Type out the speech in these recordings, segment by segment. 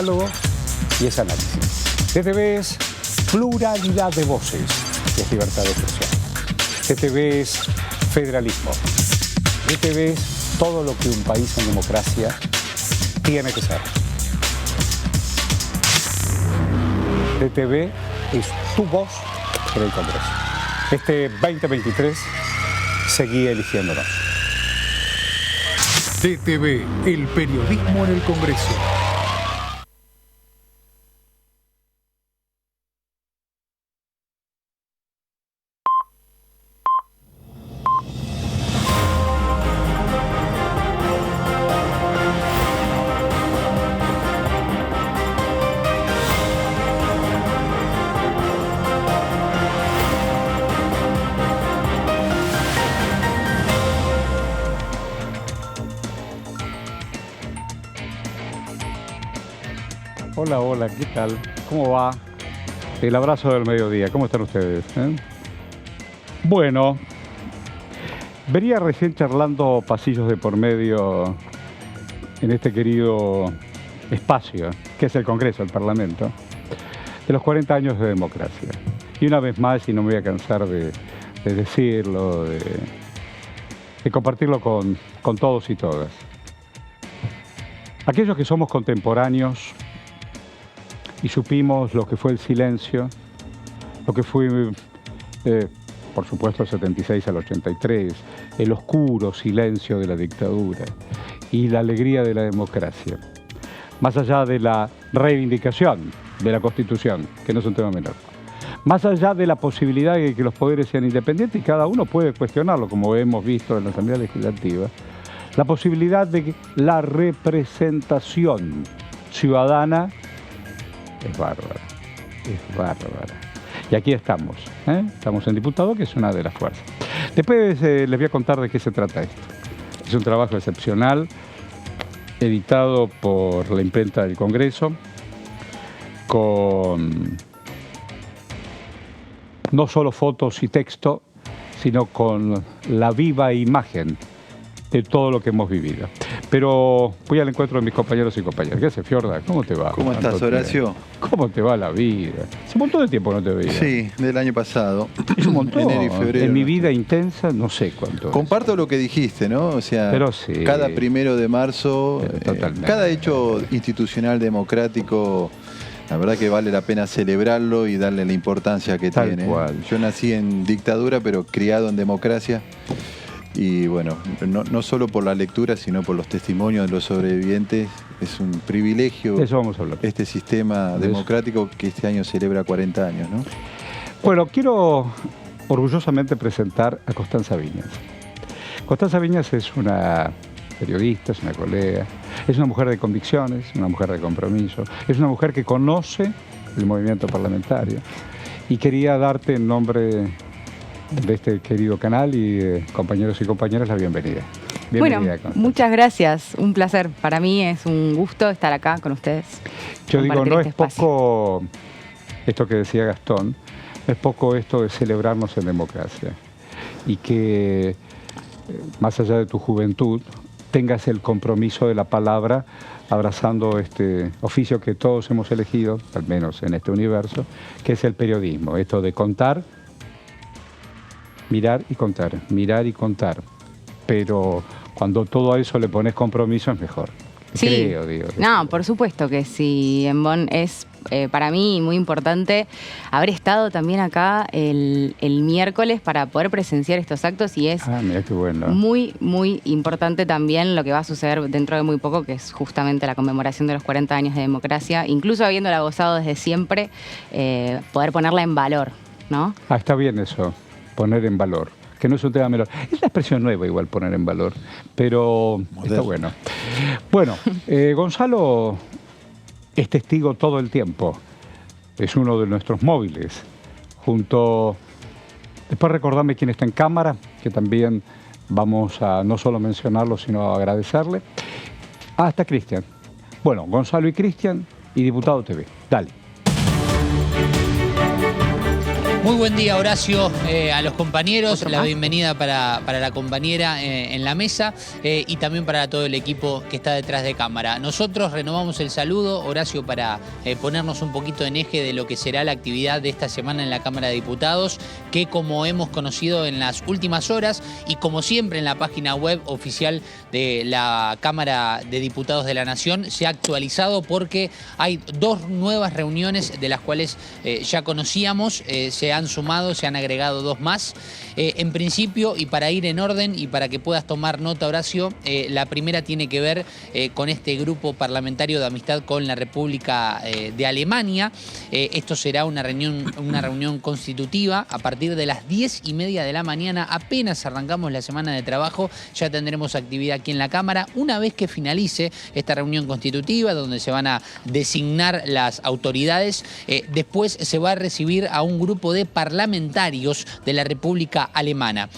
Y es análisis. TTV es pluralidad de voces, es libertad de expresión. TTV es federalismo. TTV es todo lo que un país en democracia tiene que ser. TTV es tu voz en el Congreso. Este 2023 seguí eligiéndonos. TTV, el periodismo en el Congreso. Hola, hola, ¿qué tal? ¿Cómo va? El abrazo del mediodía, ¿cómo están ustedes? Bueno, venía recién charlando pasillos de por medio en este querido espacio, que es el Congreso, el Parlamento, de los 40 años de democracia. Y una vez más, y no me voy a cansar de decirlo, de compartirlo con todos y todas. Aquellos que somos contemporáneos y supimos lo que fue el silencio, lo que fue, por supuesto, el 76 al 83, el oscuro silencio de la dictadura y la alegría de la democracia. Más allá de la reivindicación de la Constitución, que no es un tema menor. Más allá de la posibilidad de que los poderes sean independientes y cada uno puede cuestionarlo, como hemos visto en la Asamblea Legislativa, la posibilidad de que la representación ciudadana es bárbara, es bárbara. Y aquí estamos, estamos en diputado, que es una de las fuerzas. Después les voy a contar de qué se trata esto. Es un trabajo excepcional, editado por la imprenta del Congreso, con no solo fotos y texto, sino con la viva imagen de todo lo que hemos vivido. Pero voy al encuentro de mis compañeros y compañeras. ¿Qué hace, Fiorda? ¿Cómo te va? ¿Cómo estás, Horacio? ¿Cómo te va la vida? Hace un montón de tiempo no te veía. Sí, del año pasado. Es un montón. Enero y febrero. En mi vida intensa, no sé cuánto. Comparto lo que dijiste, ¿no? O sea, pero sí, cada 1 de marzo, cada hecho institucional democrático, la verdad que vale la pena celebrarlo y darle la importancia que tal tiene. Cual. Yo nací en dictadura, pero criado en democracia. Y bueno, no solo por la lectura, sino por los testimonios de los sobrevivientes. Es un privilegio. De eso vamos a hablar. Este sistema democrático que este año celebra 40 años, ¿no? Bueno, quiero orgullosamente presentar a Constanza Viñas. Constanza Viñas es una periodista, es una colega, es una mujer de convicciones, una mujer de compromiso, es una mujer que conoce el movimiento parlamentario. Y quería darte en nombre de este querido canal y compañeros y compañeras la bienvenida. Bienvenida, bueno, muchas gracias, un placer. Para mí es un gusto estar acá con ustedes. Yo digo, no es poco esto que decía Gastón, no es poco esto de celebrarnos en democracia y que más allá de tu juventud tengas el compromiso de la palabra abrazando este oficio que todos hemos elegido, al menos en este universo, que es el periodismo, esto de contar, mirar y contar, pero cuando todo a eso le pones compromiso es mejor. Sí, creo, digo. No, por supuesto que sí, Embón. Es para mí muy importante haber estado también acá el miércoles para poder presenciar estos actos y es mira qué bueno. Muy, muy importante también lo que va a suceder dentro de muy poco, que es justamente la conmemoración de los 40 años de democracia, incluso habiéndola gozado desde siempre, poder ponerla en valor, ¿no? Está bien eso. Poner en valor, que no es un tema menor. Es la expresión nueva igual, poner en valor, pero está bueno. Bueno, Gonzalo es testigo todo el tiempo, es uno de nuestros móviles, junto... Después recordame quién está en cámara, que también vamos a no solo mencionarlo, sino a agradecerle. Está Cristian. Bueno, Gonzalo y Cristian y Diputado TV. Dale. Muy buen día, Horacio, a los compañeros, ¿Otro la más? bienvenida para la compañera en la mesa y también para todo el equipo que está detrás de cámara. Nosotros renovamos el saludo, Horacio, para ponernos un poquito en eje de lo que será la actividad de esta semana en la Cámara de Diputados, que como hemos conocido en las últimas horas y como siempre en la página web oficial de la Cámara de Diputados de la Nación, se ha actualizado porque hay 2 nuevas reuniones de las cuales ya conocíamos, se han sumado, se han agregado 2 más. En principio, y para ir en orden y para que puedas tomar nota, Horacio, la primera tiene que ver con este grupo parlamentario de amistad con la República de Alemania. Esto será una reunión constitutiva a partir de las 10:30 de la mañana. Apenas arrancamos la semana de trabajo, ya tendremos actividad aquí en la Cámara. Una vez que finalice esta reunión constitutiva, donde se van a designar las autoridades, después se va a recibir a un grupo de parlamentarios de la República Alemana.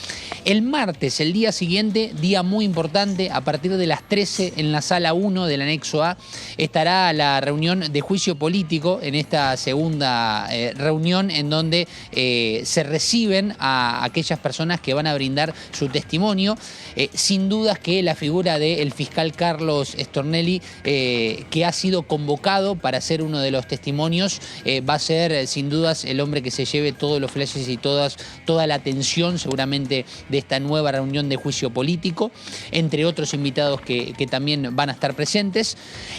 El martes, el día siguiente, día muy importante, a partir de las 13 en la sala 1 del anexo A, estará la reunión de juicio político en esta segunda reunión en donde se reciben a aquellas personas que van a brindar su testimonio. Sin dudas que la figura del fiscal Carlos Stornelli, que ha sido convocado para ser uno de los testimonios, va a ser sin dudas el hombre que se lleve todos los flashes y toda la atención seguramente de esta nueva reunión de juicio político, entre otros invitados que también van a estar presentes.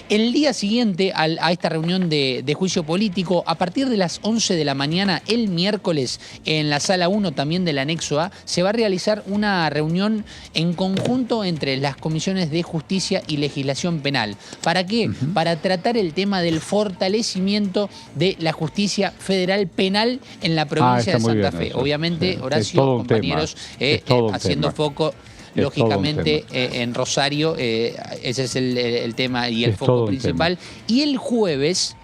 El día siguiente a esta reunión de juicio político, a partir de las 11 de la mañana, el miércoles, en la sala 1 también del anexo A, se va a realizar una reunión en conjunto entre las comisiones de Justicia y Legislación Penal. ¿Para qué? Para tratar el tema del fortalecimiento de la justicia federal penal en la provincia de Santa Fe. Eso. Obviamente, Sí. Horacio, compañeros, haciendo foco lógicamente en Rosario, ese es el tema y el foco principal. Y el jueves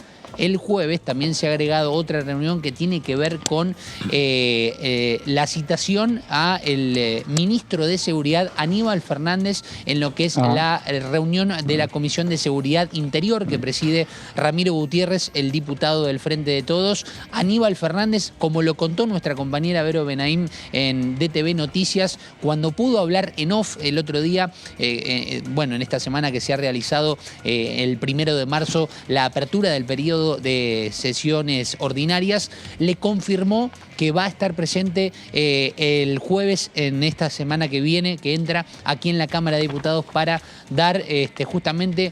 también se ha agregado otra reunión que tiene que ver con la citación a el ministro de Seguridad, Aníbal Fernández, en lo que es la reunión de la Comisión de Seguridad Interior que preside Ramiro Gutiérrez, el diputado del Frente de Todos. Aníbal Fernández, como lo contó nuestra compañera Vero Benaim en DTV Noticias, cuando pudo hablar en off el otro día, bueno, en esta semana que se ha realizado el 1 de marzo, la apertura del periodo de sesiones ordinarias, le confirmó que va a estar presente el jueves en esta semana que viene, que entra aquí en la Cámara de Diputados para dar justamente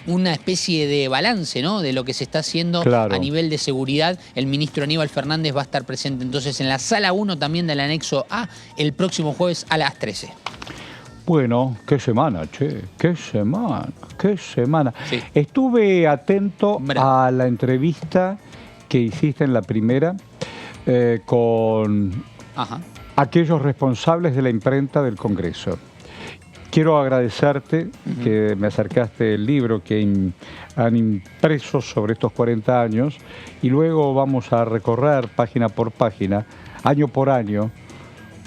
una especie de balance, ¿no?, de lo que se está haciendo a nivel de seguridad. El ministro Aníbal Fernández va a estar presente entonces en la sala 1 también del anexo A el próximo jueves a las 13. Bueno, qué semana, che, qué semana. Sí. Estuve atento a la entrevista que hiciste en la primera con aquellos responsables de la imprenta del Congreso. Quiero agradecerte que me acercaste el libro que han impreso sobre estos 40 años y luego vamos a recorrer página por página, año por año,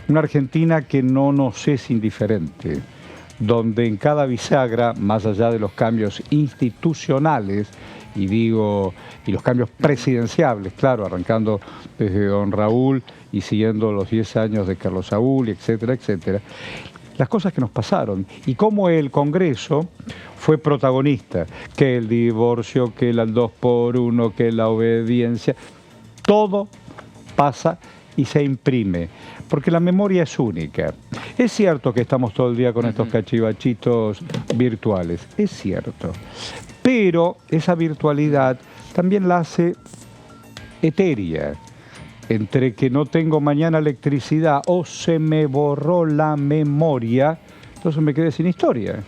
una Argentina que no nos es indiferente, donde en cada bisagra, más allá de los cambios institucionales, y los cambios presidenciables, claro, arrancando desde don Raúl y siguiendo los 10 años de Carlos Saúl, etcétera, etcétera, las cosas que nos pasaron y cómo el Congreso fue protagonista, que el divorcio, que el 2x1, que la obediencia, todo pasa y se imprime, porque la memoria es única. Es cierto que estamos todo el día con estos cachivachitos virtuales, es cierto, pero esa virtualidad también la hace etérea. Entre que no tengo mañana electricidad o se me borró la memoria, entonces me quedé sin historia.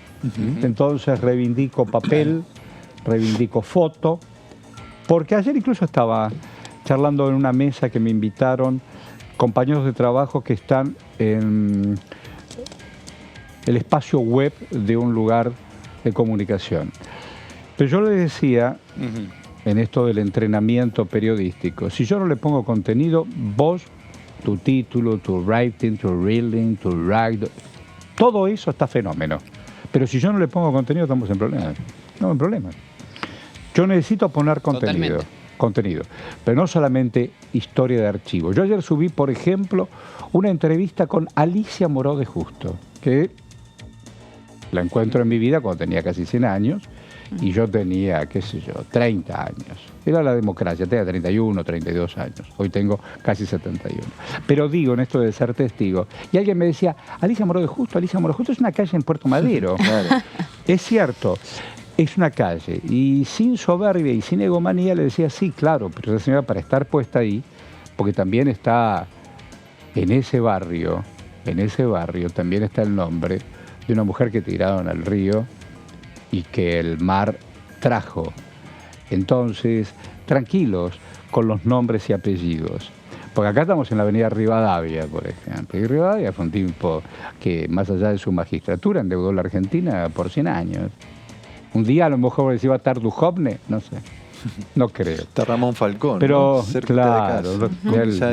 Entonces reivindico papel, reivindico foto, porque ayer incluso estaba charlando en una mesa que me invitaron compañeros de trabajo que están en el espacio web de un lugar de comunicación. Pero yo les decía, en esto del entrenamiento periodístico, si yo no le pongo contenido, vos, tu título, tu writing, tu reading, tu write, todo eso está fenómeno. Pero si yo no le pongo contenido, estamos en problemas. No, en problemas. Yo necesito poner contenido. contenido. Pero no solamente historia de archivo. Yo ayer subí, por ejemplo, una entrevista con Alicia Moró de Justo, que la encuentro en mi vida cuando tenía casi 100 años, y yo tenía, qué sé yo, 30 años. Era la democracia, tenía 31, 32 años. Hoy tengo casi 71. Pero digo, en esto de ser testigo, y alguien me decía, Alicia Moró de Justo es una calle en Puerto Madero. Claro. Es cierto, es una calle. Y sin soberbia y sin egomanía le decía, sí, claro, pero esa señora para estar puesta ahí, porque también está en ese barrio también está el nombre de una mujer que tiraron al río y que el mar trajo. Entonces, tranquilos con los nombres y apellidos. Porque acá estamos en la avenida Rivadavia, por ejemplo. Y Rivadavia fue un tipo que, más allá de su magistratura, endeudó la Argentina por 100 años. Un día a lo mejor les iba a estar Duhovne, no sé. No creo. Está Ramón Falcón, pero, ¿no? Claro,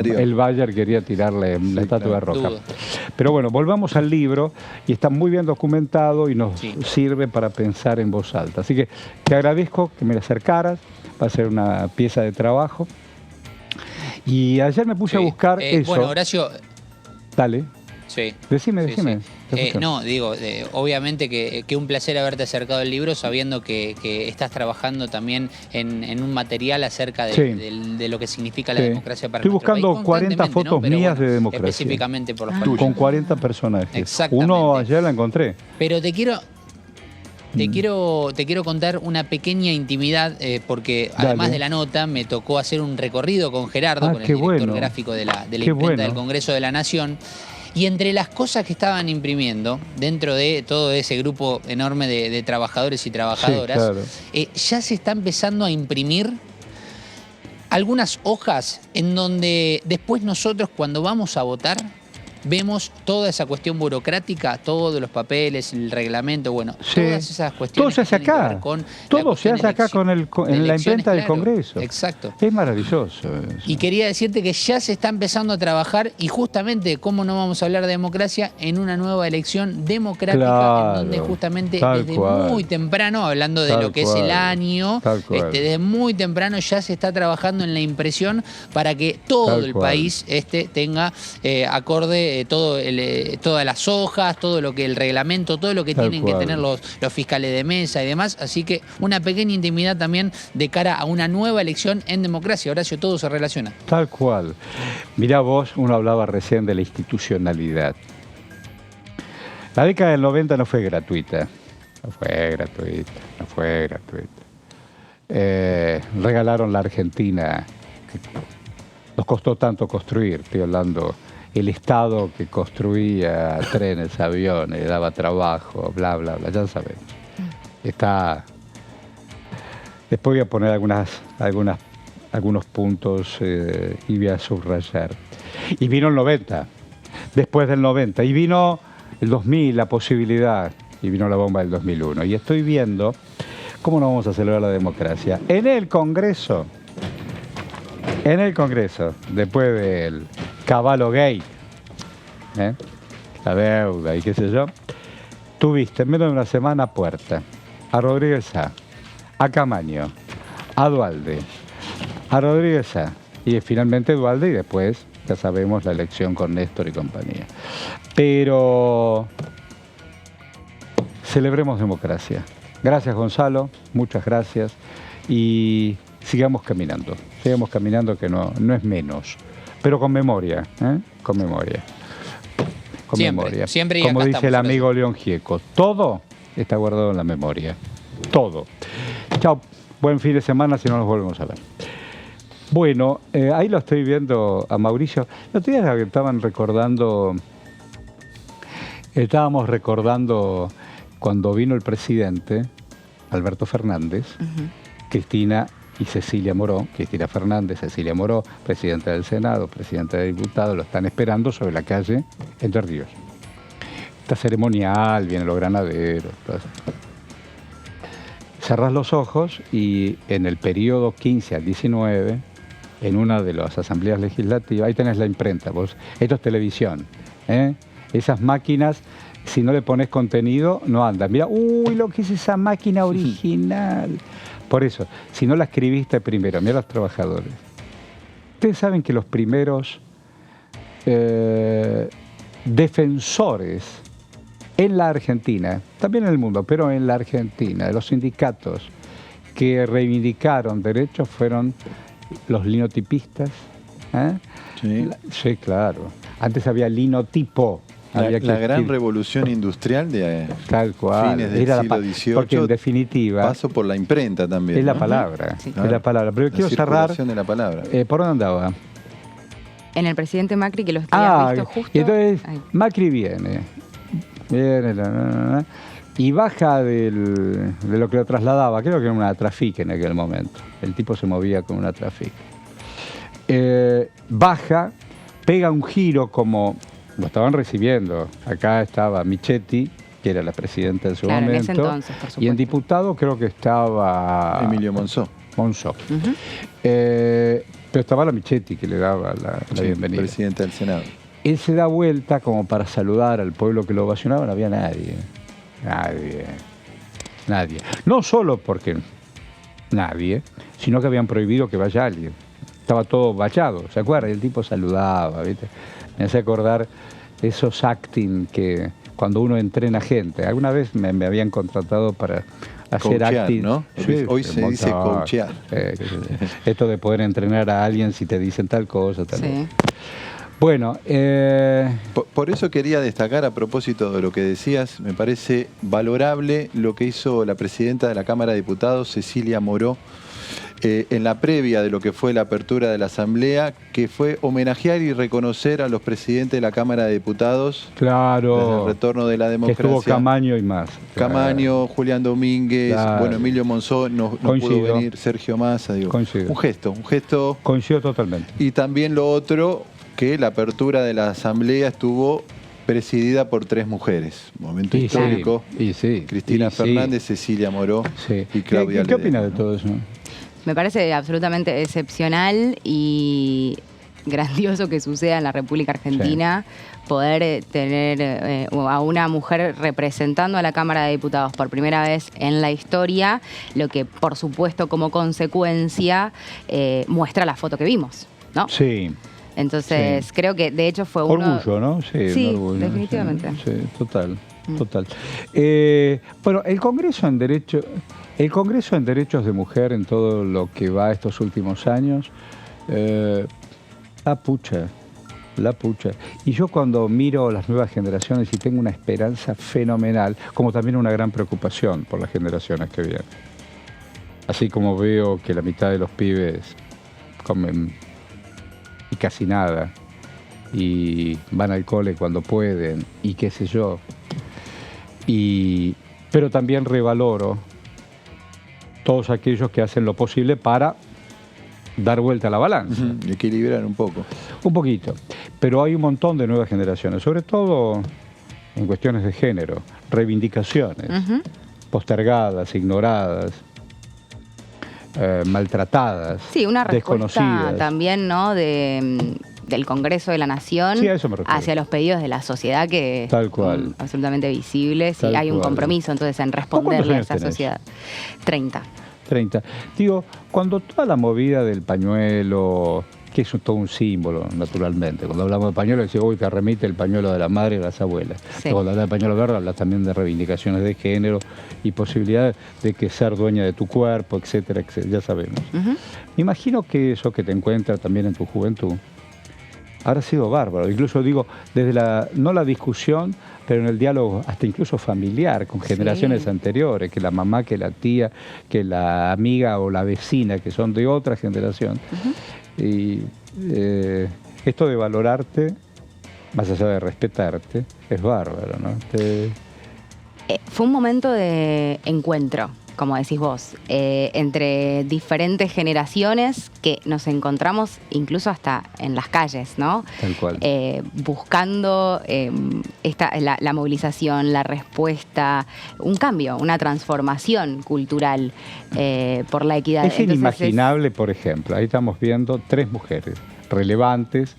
el Bayer quería tirarle la estatua roja. Pero bueno, volvamos al libro, y está muy bien documentado y nos sirve para pensar en voz alta. Así que te agradezco que me la acercaras, va a ser una pieza de trabajo. Y ayer me puse a buscar eso. Bueno, Horacio... Dale. Sí. Decime. No, digo, obviamente que un placer haberte acercado el libro, sabiendo que estás trabajando también en un material acerca de lo que significa la democracia para Estoy buscando país, 40 fotos mías de democracia. Específicamente por los partidos. Con 40 personajes. Exactamente. Uno ayer la encontré. Pero te quiero contar una pequeña intimidad, porque además de la nota, me tocó hacer un recorrido con Gerardo, con el director gráfico de la imprenta del Congreso de la Nación. Y entre las cosas que estaban imprimiendo, dentro de todo ese grupo enorme de trabajadores y trabajadoras, ya se está empezando a imprimir algunas hojas en donde después nosotros, cuando vamos a votar, vemos toda esa cuestión burocrática, todos los papeles, el reglamento, bueno, todas esas cuestiones. Todo se hace acá. Todo se hace acá en la imprenta del Congreso. Exacto. Es maravilloso eso. Y quería decirte que ya se está empezando a trabajar, y justamente, ¿cómo no vamos a hablar de democracia en una nueva elección democrática, en donde justamente desde muy temprano, hablando de lo que es el año, desde muy temprano ya se está trabajando en la impresión para que todo el país tenga acorde todas las hojas, todo lo que el reglamento, todo lo que tienen que tener los fiscales de mesa y demás. Así que una pequeña intimidad también de cara a una nueva elección en democracia. Horacio, todo se relaciona. Tal cual. Mirá vos, uno hablaba recién de la institucionalidad. La década del 90 no fue gratuita. Regalaron la Argentina, que nos costó tanto construir, estoy hablando. El Estado que construía trenes, aviones, daba trabajo, bla, bla, bla, ya sabemos. Después voy a poner algunos puntos y voy a subrayar. Y vino el 90, después del 90, y vino el 2000, la posibilidad, y vino la bomba del 2001. Y estoy viendo cómo no vamos a celebrar la democracia. En el Congreso, después del Cavallo Gate, la deuda y qué sé yo, tuviste en menos de una semana a Puerta, a Rodríguez a Camaño, a Duhalde, a Rodríguez y finalmente Duhalde, y después ya sabemos la elección con Néstor y compañía. Pero celebremos democracia. Gracias, Gonzalo, muchas gracias, y sigamos caminando que no es menos, pero con memoria, con memoria. Siempre, como dice el amigo León Gieco, todo está guardado en la memoria, todo. Chao, buen fin de semana, si no nos volvemos a ver. Bueno, ahí lo estoy viendo a Mauricio. El otro día estábamos recordando cuando vino el presidente Alberto Fernández, Cristina y Cecilia Moró, Cristina Fernández, Cecilia Moró, presidenta del Senado, presidenta de Diputados, lo están esperando sobre la calle Entre Ríos. Está ceremonial, vienen los granaderos. Cerrás los ojos y en el periodo 15 al 19, en una de las asambleas legislativas, ahí tenés la imprenta, vos, esto es televisión, esas máquinas, si no le pones contenido, no andan. Mira, uy, lo que es esa máquina original. Por eso, si no la escribiste primero, mira a los trabajadores. Ustedes saben que los primeros defensores en la Argentina, también en el mundo, pero en la Argentina, de los sindicatos que reivindicaron derechos fueron los linotipistas. Sí. Sí, claro. Antes había linotipo. Había La gran escribir. revolución industrial de Tal cual. fines del siglo XVIII, porque en definitiva paso por la imprenta también. es la ¿no? palabra. Sí. Es la palabra. Pero La quiero cerrar. circulación de la palabra. ¿Por dónde andaba? En el presidente Macri, que los habías visto justo. y entonces Ahí. Macri viene, y baja de lo que lo trasladaba, creo que era una Trafic en aquel momento. El tipo se movía con una Trafic. Baja, pega un giro como lo estaban recibiendo. Acá estaba Michetti, que era la presidenta en su Claro, en momento. ese entonces, por Y en supuesto. diputado creo que estaba Emilio Monzó. Monzó. Ujú. Pero estaba la Michetti que le daba la Sí, bienvenida. presidente del Senado. Él se da vuelta como para saludar al pueblo que lo ovacionaba, no había nadie. Nadie. No solo porque nadie, sino que habían prohibido que vaya alguien. Estaba todo vallado, ¿se acuerdan? Y el tipo saludaba, ¿viste? Me hace acordar esos acting que cuando uno entrena gente. Alguna vez me habían contratado para hacer Coachear, acting. ¿no? Hoy se dice coachear. Qué sé yo. Esto de poder entrenar a alguien si te dicen tal cosa, tal Sí. otra. Bueno, Por eso quería destacar, a propósito de lo que decías, me parece valorable lo que hizo la presidenta de la Cámara de Diputados, Cecilia Moró, en la previa de lo que fue la apertura de la Asamblea, que fue homenajear y reconocer a los presidentes de la Cámara de Diputados desde claro, el retorno de la que democracia. estuvo Camaño y más. Camaño, Julián Domínguez, Claro. bueno, Emilio Monzó, no pudo Coincido. venir, Sergio Massa, digo. Coincido. Un gesto. Coincido totalmente. Y también lo otro, que la apertura de la Asamblea estuvo presidida por 3 mujeres. Momento Y histórico. sí, y sí. Cristina y sí, Fernández, Cecilia Moró sí. y Claudia ¿Qué opina Ledesma, de ¿no? todo eso? Me parece absolutamente excepcional y grandioso que suceda en la República Argentina poder tener a una mujer representando a la Cámara de Diputados por primera vez en la historia, lo que por supuesto como consecuencia muestra la foto que vimos, ¿no? Sí. Entonces Sí. creo que de hecho fue uno... Orgullo, ¿no? Sí, un orgullo, definitivamente. Sí, total. Bueno, el Congreso en Derechos de Mujer en todo lo que va estos últimos años, la pucha. Y yo cuando miro las nuevas generaciones y tengo una esperanza fenomenal, como también una gran preocupación por las generaciones que vienen. Así como veo que la mitad de los pibes comen y casi nada, y van al cole cuando pueden, y qué sé yo. Pero también revaloro todos aquellos que hacen lo posible para dar vuelta a la balanza. Ujú, equilibrar un poco. Un poquito. Pero hay un montón de nuevas generaciones, sobre todo en cuestiones de género, reivindicaciones, Ujú. postergadas, ignoradas, maltratadas, Sí, una respuesta desconocidas. también, ¿no? Del Congreso de la Nación Sí, a eso me refiero. hacia los pedidos de la sociedad que Tal cual. son absolutamente visibles Tal y hay un cual. compromiso entonces en ¿Vos responderle a cuántos esa años tenés? sociedad. 30. 30. Digo, cuando toda la movida del pañuelo, que es todo un símbolo, naturalmente. Cuando hablamos de pañuelo, decimos, uy, te remite el pañuelo de la madre y de las abuelas. Sí. Pero cuando hablas de pañuelo verde, hablas también de reivindicaciones de género y posibilidad de que ser dueña de tu cuerpo, etcétera, etcétera, ya sabemos. Ujú. Me imagino que eso que te encuentras también en tu juventud habrá sido bárbaro. Incluso digo, desde no la discusión, pero en el diálogo hasta incluso familiar, con generaciones Sí. anteriores, que la mamá, que la tía, que la amiga o la vecina, que son de otra generación. Y esto de valorarte, más allá de respetarte, es bárbaro, ¿no? Fue un momento de encuentro, como decís vos, entre diferentes generaciones que nos encontramos incluso hasta en las calles, ¿no? Tal cual. Buscando la movilización, la respuesta, un cambio, una transformación cultural por la equidad. Es inimaginable, por ejemplo, ahí estamos viendo 3 mujeres relevantes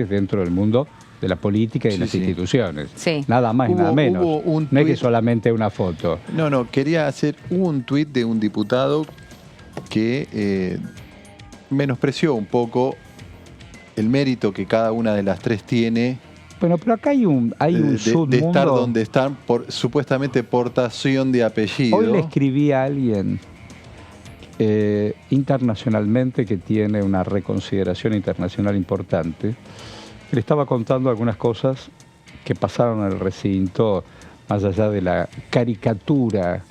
dentro del mundo de la política y Sí, las sí. instituciones. Sí. Nada más y nada menos. Hubo un No es que tuit- solamente una foto. No, hubo un tuit de un diputado que menospreció un poco el mérito que cada una de las tres tiene Bueno, pero acá hay un de submundo. estar donde están por supuestamente portación de apellido. Hoy le escribí a alguien internacionalmente que tiene una reconsideración internacional importante. Le estaba contando algunas cosas que pasaron en el recinto, más allá de la caricatura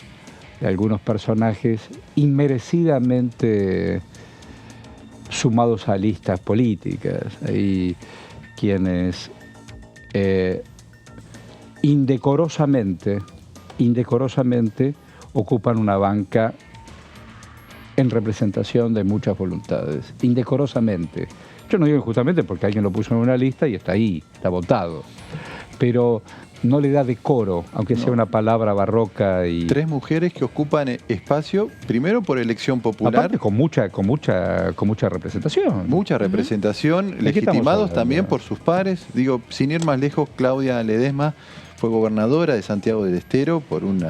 de algunos personajes inmerecidamente sumados a listas políticas. Hay quienes indecorosamente ocupan una banca en representación de muchas voluntades, indecorosamente. Yo no digo injustamente porque alguien lo puso en una lista y está ahí, está votado, pero no le da decoro, aunque sea una palabra barroca y... Tres mujeres que ocupan espacio, primero por elección popular, Aparte con mucha representación. mucha representación, ¿De qué estamos legitimados hablando? también por sus pares. Digo, sin ir más lejos, Claudia Ledesma fue gobernadora de Santiago del Estero por un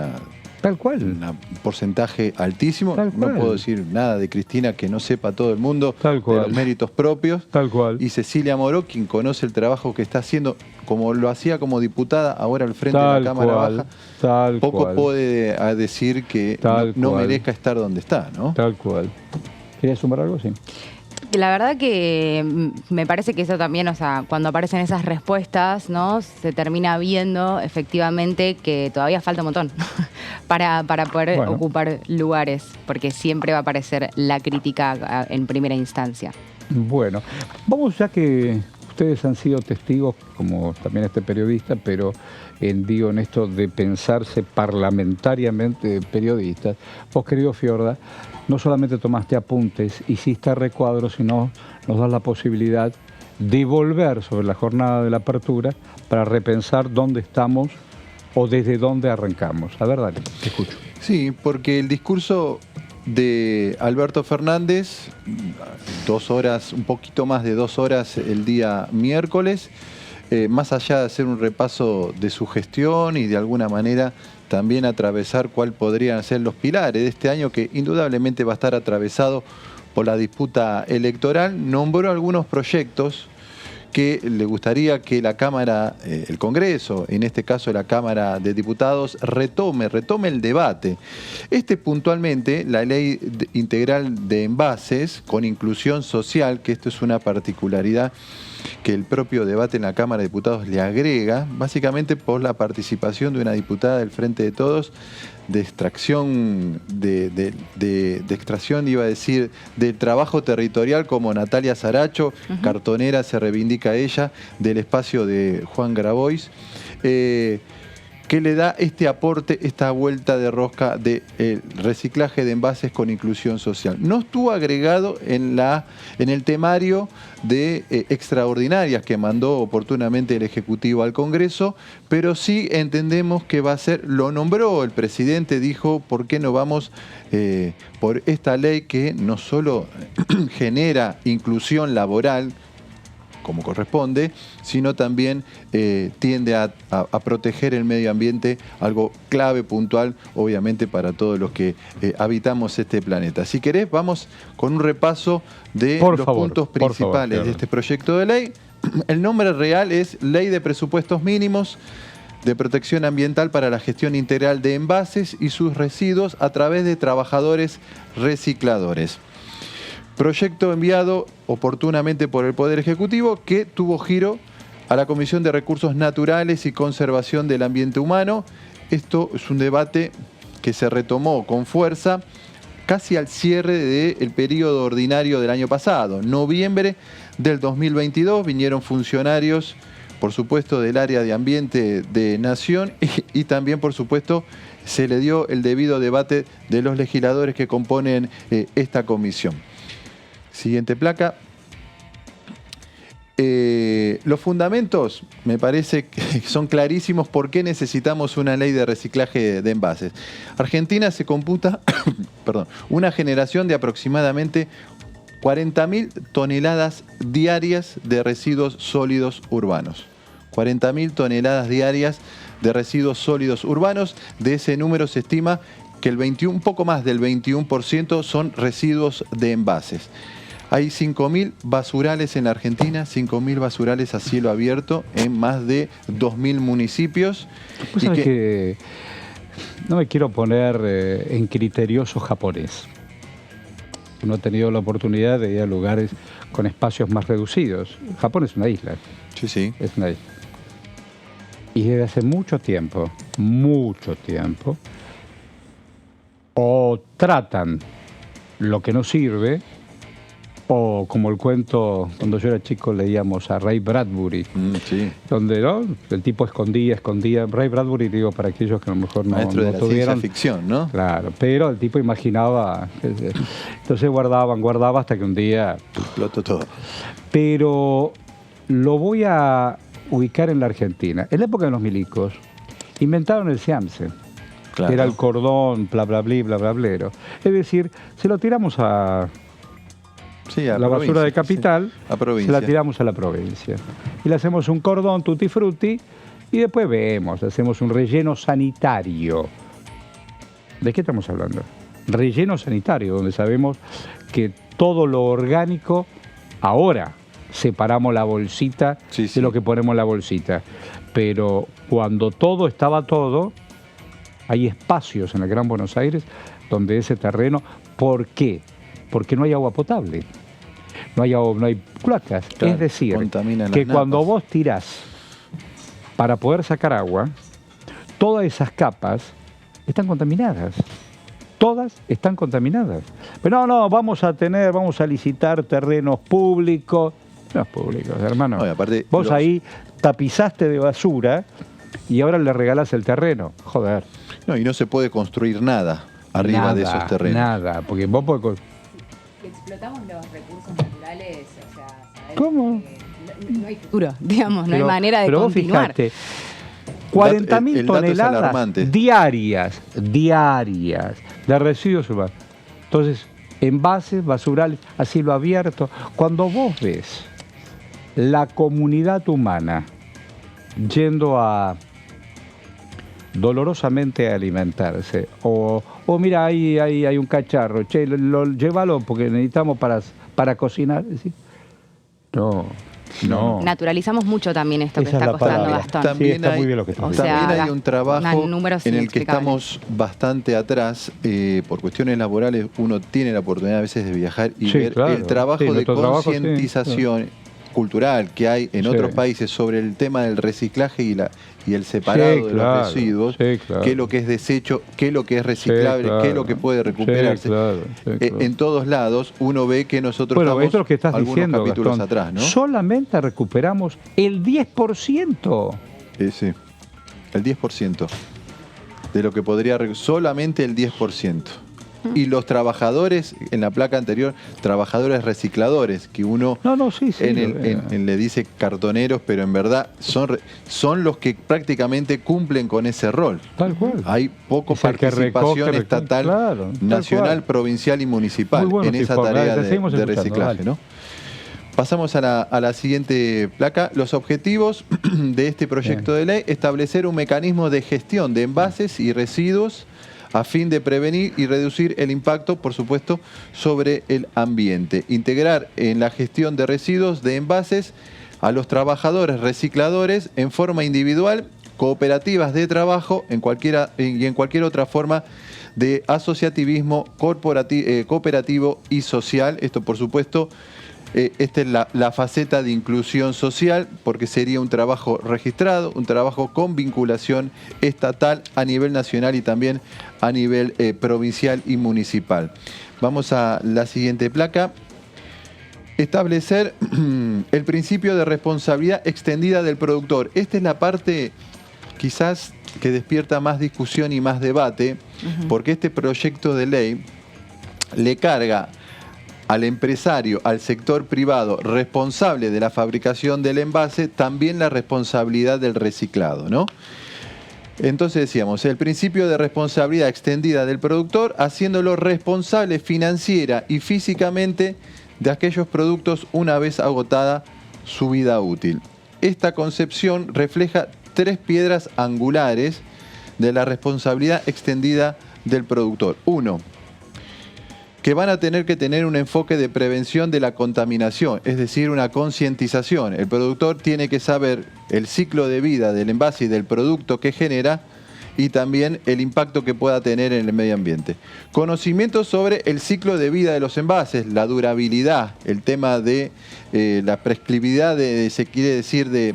Tal cual. porcentaje altísimo. Tal No cual. puedo decir nada de Cristina que no sepa todo el mundo Tal de cual. los méritos propios. Tal cual. Y Cecilia Moró, quien conoce el trabajo que está haciendo, como lo hacía como diputada, ahora al frente de Tal la Cámara cual. Baja, Tal poco cual. puede decir que Tal no cual. merezca estar donde está, ¿no? Tal cual. ¿Querías sumar algo? Sí. La verdad que me parece que eso también, o sea, cuando aparecen esas respuestas, ¿no? Se termina viendo efectivamente que todavía falta un montón para poder Bueno. ocupar lugares, porque siempre va a aparecer la crítica en primera instancia. Bueno, vamos, ya que ustedes han sido testigos, como también este periodista, pero digo en esto de pensarse parlamentariamente periodistas, vos, querido Fiorda, no solamente tomaste apuntes, hiciste recuadros, sino nos das la posibilidad de volver sobre la jornada de la apertura para repensar dónde estamos o desde dónde arrancamos. A ver, dale, te escucho. Sí, porque el discurso de Alberto Fernández, 2 horas, un poquito más de 2 horas el día miércoles, más allá de hacer un repaso de su gestión y de alguna manera también atravesar cuál podrían ser los pilares de este año, que indudablemente va a estar atravesado por la disputa electoral, nombró algunos proyectos que le gustaría que la Cámara, el Congreso, en este caso la Cámara de Diputados, retome el debate. Puntualmente, la Ley Integral de Envases con inclusión social, que esto es una particularidad que el propio debate en la Cámara de Diputados le agrega, básicamente por la participación de una diputada del Frente de Todos, de extracción, extracción, iba a decir, del trabajo territorial, como Natalia Saracho, cartonera, se reivindica ella, del espacio de Juan Grabois, que le da este aporte, esta vuelta de rosca de reciclaje de envases con inclusión social. No estuvo agregado en el temario de extraordinarias que mandó oportunamente el Ejecutivo al Congreso, pero sí entendemos que va a ser, lo nombró el presidente, dijo, ¿por qué no vamos por esta ley que no solo genera inclusión laboral, como corresponde, sino también tiende a proteger el medio ambiente, algo clave, puntual, obviamente, para todos los que habitamos este planeta? Si querés, vamos con un repaso de los puntos principales de este proyecto de ley. El nombre real es Ley de Presupuestos Mínimos de Protección Ambiental para la Gestión Integral de Envases y sus Residuos a través de trabajadores recicladores. Proyecto enviado oportunamente por el Poder Ejecutivo, que tuvo giro a la Comisión de Recursos Naturales y Conservación del Ambiente Humano. Esto es un debate que se retomó con fuerza casi al cierre del periodo ordinario del año pasado. Noviembre del 2022 vinieron funcionarios, por supuesto, del área de ambiente de Nación y también, por supuesto, se le dio el debido debate de los legisladores que componen esta comisión. Siguiente placa. Los fundamentos me parece que son clarísimos. ¿Por qué necesitamos una ley de reciclaje de envases? Argentina se computa una generación de aproximadamente 40.000 toneladas diarias de residuos sólidos urbanos. 40.000 toneladas diarias de residuos sólidos urbanos. De ese número se estima que un poco más del 21% son residuos de envases. Hay 5.000 basurales en la Argentina, 5.000 basurales a cielo abierto en más de 2.000 municipios. Pues sabes que no me quiero poner en criterioso japonés. No he tenido la oportunidad de ir a lugares con espacios más reducidos. Japón es una isla. Sí, sí. Es una isla. Y desde hace mucho tiempo, o tratan lo que no sirve, o como el cuento, cuando yo era chico leíamos a Ray Bradbury, Sí. donde ¿no? El tipo escondía. Ray Bradbury, digo, para aquellos que a lo mejor no, Maestro de no la tuvieron. ciencia ficción, ¿no? Claro, pero el tipo imaginaba. Entonces guardaba hasta que un día. Explotó todo. Pero lo voy a ubicar en la Argentina. En la época de los milicos, inventaron el Siamse. Claro. Que era el cordón, bla, bla, bla, bla, blablero. Es decir, se lo tiramos a Sí, a la basura provincia, de capital, sí. A provincia. se la tiramos a la provincia. Y le hacemos un cordón tutti frutti y después vemos, hacemos un relleno sanitario. ¿De qué estamos hablando? Relleno sanitario, donde sabemos que todo lo orgánico, ahora separamos la bolsita Sí, sí. de lo que ponemos en la bolsita. Pero cuando todo estaba todo, hay espacios en el Gran Buenos Aires donde ese terreno, ¿por qué? Porque no hay agua potable, no hay cloacas. Claro, es decir, contaminan que las cuando napas. vos tirás para poder sacar agua, todas esas capas están contaminadas. Todas están contaminadas. Pero no, vamos a licitar terrenos públicos. No públicos, hermano. No, y aparte, vos ahí tapizaste de basura y ahora le regalás el terreno. Joder. No, y no se puede construir nada arriba de esos terrenos. Nada, porque vos podés... Explotamos los recursos naturales, o sea, sabés ¿Cómo? que no hay futuro, digamos, no hay manera de pero continuar. vos fijate, 40.000 el dato es toneladas alarmante. diarias de residuos urbanos. Entonces, envases, basurales, a cielo abierto. Cuando vos ves la comunidad humana yendo a dolorosamente a alimentarse, o mira, ahí hay un cacharro, che, llévalo porque necesitamos para cocinar. ¿Sí? No. Naturalizamos mucho también esto que Esa es está la costando palabra. Gastón. Sí, está muy bien lo que estás También diciendo. O sea, hay un trabajo números en el que inexplicables. estamos bastante atrás. Por cuestiones laborales, uno tiene la oportunidad a veces de viajar y Sí, ver claro. el trabajo Sí, de nuestro trabajo, sí, concientización cultural que hay en Sí. otros países sobre el tema del reciclaje y el separado Sí, de claro. los residuos, Sí, claro. qué es lo que es desecho, qué es lo que es reciclable, Sí, qué es lo que puede recuperarse. Sí, claro. En todos lados uno ve que nosotros Bueno, estamos esto es lo que estás algunos diciendo, capítulos Gastón. atrás, ¿no? Solamente recuperamos el 10%. Sí, el 10% de lo que podría... Solamente el 10%. Y los trabajadores, en la placa anterior, trabajadores recicladores, que uno Sí. le dice cartoneros, pero en verdad son los que prácticamente cumplen con ese rol. Tal cual. Hay poco Es el que participación recoge, estatal, claro, tal nacional, cual. provincial y municipal Muy bueno en tu esa informe. tarea Dale, seguimos de escuchando, reciclaje, dale. ¿no? Pasamos a la siguiente placa. Los objetivos de este proyecto de ley: establecer un mecanismo de gestión de envases y residuos a fin de prevenir y reducir el impacto, por supuesto, sobre el ambiente. Integrar en la gestión de residuos de envases a los trabajadores recicladores en forma individual, cooperativas de trabajo y en cualquier otra forma de asociativismo cooperativo y social. Esto, por supuesto, esta es la faceta de inclusión social, porque sería un trabajo registrado, un trabajo con vinculación estatal a nivel nacional y también a nivel provincial y municipal. Vamos a la siguiente placa. Establecer el principio de responsabilidad extendida del productor. Esta es la parte quizás que despierta más discusión y más debate, porque este proyecto de ley le carga al empresario, al sector privado responsable de la fabricación del envase, también la responsabilidad del reciclado, ¿no? Entonces decíamos, el principio de responsabilidad extendida del productor, haciéndolo responsable financiera y físicamente de aquellos productos una vez agotada su vida útil. esta concepción refleja 3 piedras angulares de la responsabilidad extendida del productor. 1, que van a tener que tener un enfoque de prevención de la contaminación, es decir, una concientización. El productor tiene que saber el ciclo de vida del envase y del producto que genera y también el impacto que pueda tener en el medio ambiente. Conocimiento sobre el ciclo de vida de los envases, la durabilidad, el tema de la prescriptibilidad, se quiere decir de...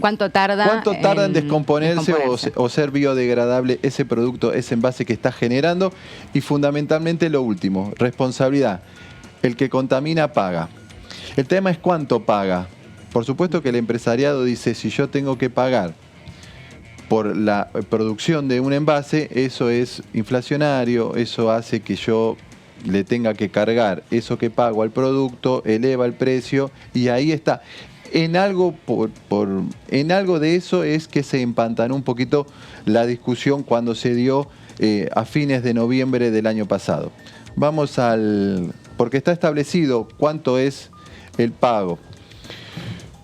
¿Cuánto tarda en descomponerse o ser biodegradable ese producto, ese envase que está generando? Y fundamentalmente lo último, responsabilidad. El que contamina paga. El tema es cuánto paga. Por supuesto que el empresariado dice, si yo tengo que pagar por la producción de un envase, eso es inflacionario, eso hace que yo le tenga que cargar eso que pago al producto, eleva el precio y ahí está. En algo de eso es que se empantanó un poquito la discusión cuando se dio a fines de noviembre del año pasado. Vamos porque está establecido cuánto es el pago.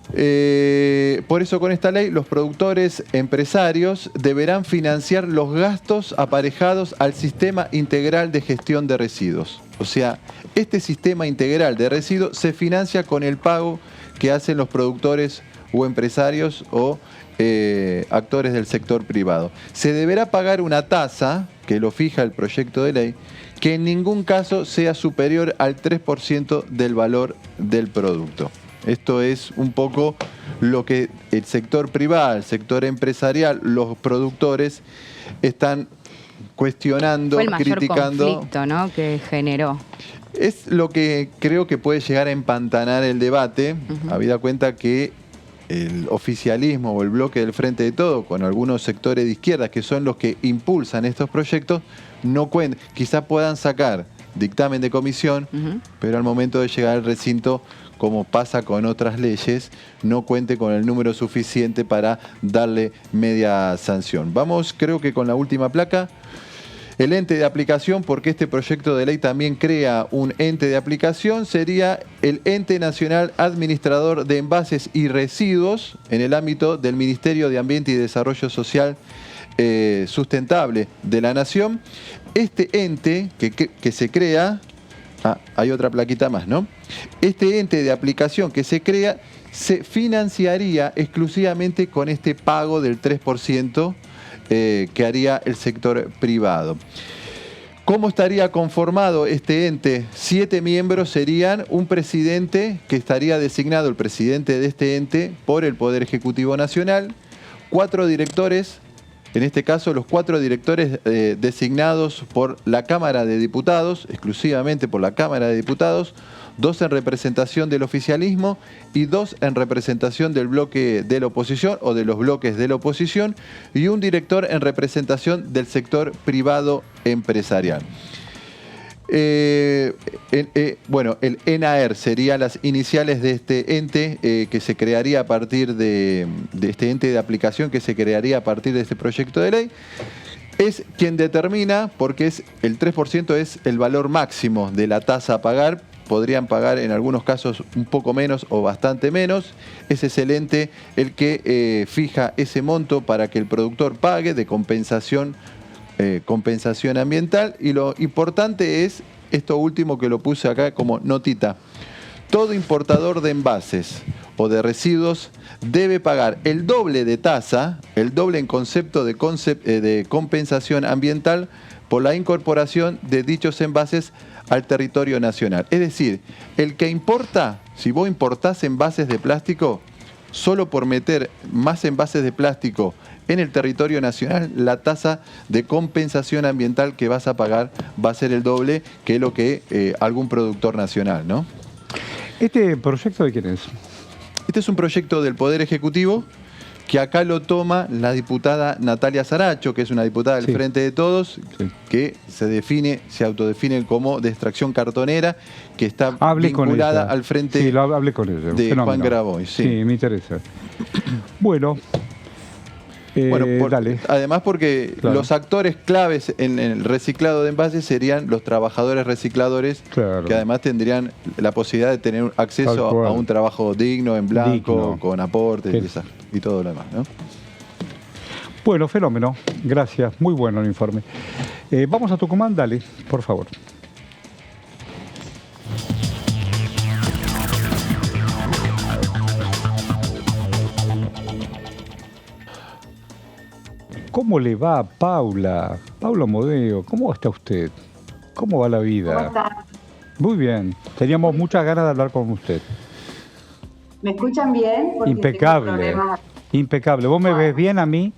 Por eso con esta ley los productores empresarios deberán financiar los gastos aparejados al sistema integral de gestión de residuos. O sea, este sistema integral de residuos se financia con el pago que hacen los productores o empresarios o actores del sector privado. Se deberá pagar una tasa, que lo fija el proyecto de ley, que en ningún caso sea superior al 3% del valor del producto. Esto es un poco lo que el sector privado, el sector empresarial, los productores están cuestionando, fue el mayor criticando. Conflicto, ¿no?, que generó. Es lo que creo que puede llegar a empantanar el debate, habida cuenta que el oficialismo o el bloque del Frente de Todos, con algunos sectores de izquierda que son los que impulsan estos proyectos, no cuentan. Quizás puedan sacar dictamen de comisión, pero al momento de llegar al recinto, como pasa con otras leyes, no cuente con el número suficiente para darle media sanción. Vamos, creo que con la última placa. El ente de aplicación, porque este proyecto de ley también crea un ente de aplicación, sería el Ente Nacional Administrador de Envases y Residuos en el ámbito del Ministerio de Ambiente y Desarrollo Social Sustentable de la Nación. Este ente que se crea, hay otra plaquita más, ¿no? Este ente de aplicación que se crea se financiaría exclusivamente con este pago del 3%, que haría el sector privado. ¿Cómo estaría conformado este ente? 7 miembros serían un presidente que estaría designado, el presidente de este ente, por el Poder Ejecutivo Nacional, 4 directores, en este caso los 4 directores designados por la Cámara de Diputados, exclusivamente por la Cámara de Diputados, 2 en representación del oficialismo y 2 en representación del bloque de la oposición o de los bloques de la oposición y un director en representación del sector privado empresarial. Bueno, el ENAER serían las iniciales de este ente que se crearía a partir de este ente de aplicación que se crearía a partir de este proyecto de ley. Es quien determina, porque el 3% es el valor máximo de la tasa a pagar. Podrían pagar en algunos casos un poco menos o bastante menos. Ese es el ente el que fija ese monto para que el productor pague de compensación ambiental. Y lo importante es esto último que lo puse acá como notita. Todo importador de envases o de residuos debe pagar el doble de tasa, el doble en concepto de compensación ambiental por la incorporación de dichos envases al territorio nacional. Es decir, el que importa, si vos importás envases de plástico, solo por meter más envases de plástico en el territorio nacional, la tasa de compensación ambiental que vas a pagar va a ser el doble que lo que algún productor nacional, ¿no? ¿Este proyecto de quién es? Este es un proyecto del Poder Ejecutivo que acá lo toma la diputada Natalia Saracho, que es una diputada del Frente de Todos, que se autodefine como de extracción cartonera, que está vinculada al Frente hablé con ella. de Juan Grabois. Sí, me interesa. Bueno, Bueno, dale. además porque Claro. los actores claves en el reciclado de envases serían los trabajadores recicladores, Claro. que además tendrían la posibilidad de tener Tal acceso cual. a un trabajo digno, en blanco, Digno. con aportes Que- y todo lo demás, ¿no? Bueno, fenómeno. Gracias. Muy bueno el informe. Vamos a Tucumán, dale, por favor. ¿Cómo le va a Paula? Paula Modeo, ¿cómo está usted? ¿Cómo va la vida? ¿Cómo estás? Muy bien. Teníamos muchas ganas de hablar con usted. ¿Me escuchan bien? Porque tengo Impecable. problemas. Impecable. ¿Vos me ves bien a mí?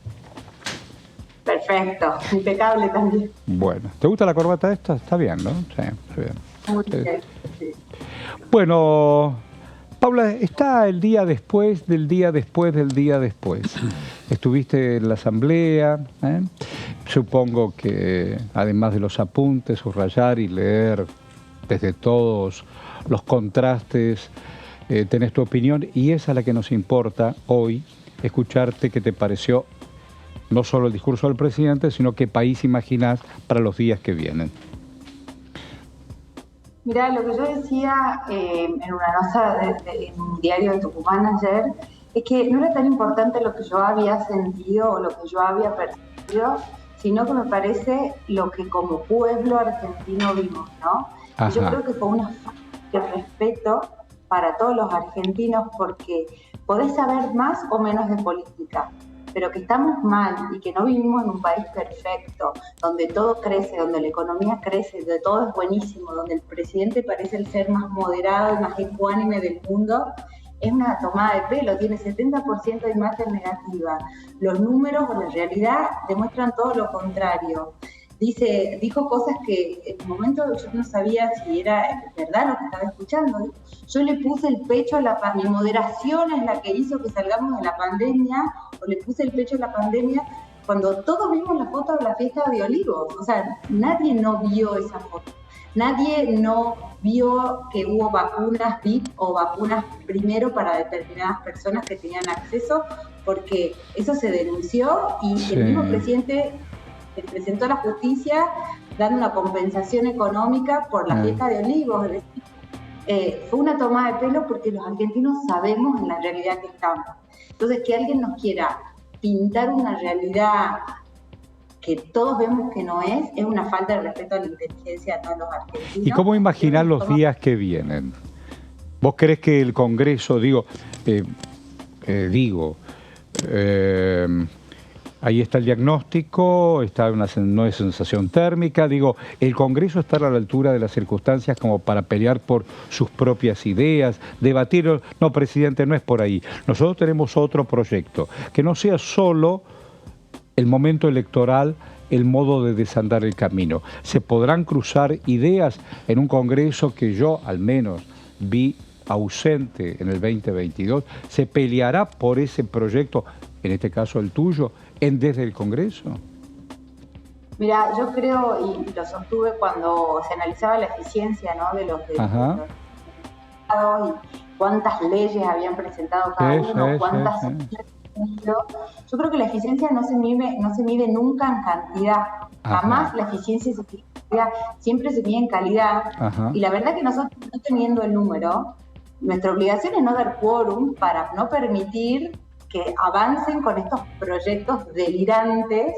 Perfecto, impecable también. Bueno. ¿Te gusta la corbata esta? Está bien, ¿no? Sí, está bien. Muy Sí. bien. Sí. Bueno, Paula, está el día después del día después del día después. Estuviste en la asamblea, ¿eh? Supongo que además de los apuntes, subrayar y leer desde todos los contrastes, tenés tu opinión y esa es la que nos importa hoy, escucharte qué te pareció no solo el discurso del presidente, sino qué país imaginás para los días que vienen. Mirá, lo que yo decía en una nota en un diario de Tucumán ayer, es que no era tan importante lo que yo había sentido o lo que yo había percibido, sino que me parece lo que como pueblo argentino vimos, ¿no? Y yo Ajá. creo que fue una falta de respeto para todos los argentinos, porque podés saber más o menos de política, pero que estamos mal y que no vivimos en un país perfecto, donde todo crece, donde la economía crece, donde todo es buenísimo, donde el presidente parece el ser más moderado y más ecuánime del mundo, es una tomada de pelo, tiene 70% de imagen negativa. Los números o la realidad demuestran todo lo contrario. Dijo cosas que en un momento yo no sabía si era verdad lo que estaba escuchando. Yo le puse el pecho a mi moderación es la que hizo que salgamos de la pandemia, o le puse el pecho a la pandemia cuando todos vimos la foto de la fiesta de Olivos. O sea, nadie no vio esa foto. Nadie no vio que hubo vacunas VIP o vacunas primero para determinadas personas que tenían acceso, porque eso se denunció y Sí. el mismo presidente presentó a la justicia dando una compensación económica por la fiesta de Olivos. Es decir, fue una toma de pelo porque los argentinos sabemos en la realidad que estamos. Entonces, que alguien nos quiera pintar una realidad que todos vemos que no es una falta de respeto a la inteligencia de todos los argentinos. ¿Y cómo imaginar los días que vienen? ¿Vos crees que el Congreso, ahí está el diagnóstico, no es sensación térmica, el Congreso está a la altura de las circunstancias como para pelear por sus propias ideas, debatir? No, presidente, no es por ahí. Nosotros tenemos otro proyecto, que no sea solo el momento electoral, el modo de desandar el camino. Se podrán cruzar ideas en un Congreso que yo al menos vi ausente en el 2022. Se peleará por ese proyecto, en este caso el tuyo, desde el Congreso. Mira, yo creo, y lo sostuve cuando se analizaba la eficiencia, ¿no?, de los Ajá. y cuántas leyes habían presentado cada uno, cuántas... Yo creo que la eficiencia no se mide nunca en cantidad. Ajá. Jamás la eficiencia siempre se mide en calidad. Ajá. Y la verdad que nosotros, no teniendo el número, nuestra obligación es no dar quórum para no permitir que avancen con estos proyectos delirantes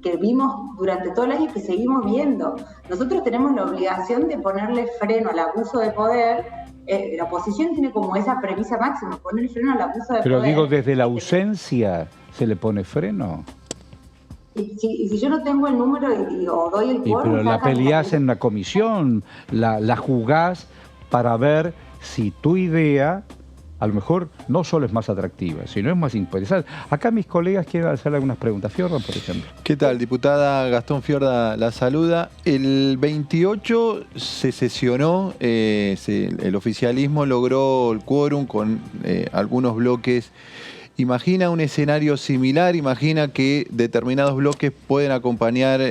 que vimos durante todo el año y que seguimos viendo. Nosotros tenemos la obligación de ponerle freno al abuso de poder. La oposición tiene como esa premisa máxima, poner freno al abuso de Pero poder. desde la ausencia se le pone freno. Y si yo no tengo el número o doy el quórum... Pero la sacan peleás en la comisión, la jugás para ver si tu idea a lo mejor no solo es más atractiva, sino es más interesante. Acá mis colegas quieren hacerle algunas preguntas. Fiorda, por ejemplo. ¿Qué tal, diputada? Gastón Fiorda la saluda. El 28 se sesionó, el oficialismo logró el quórum con algunos bloques. ¿Imagina un escenario similar? ¿Imagina que determinados bloques pueden acompañar,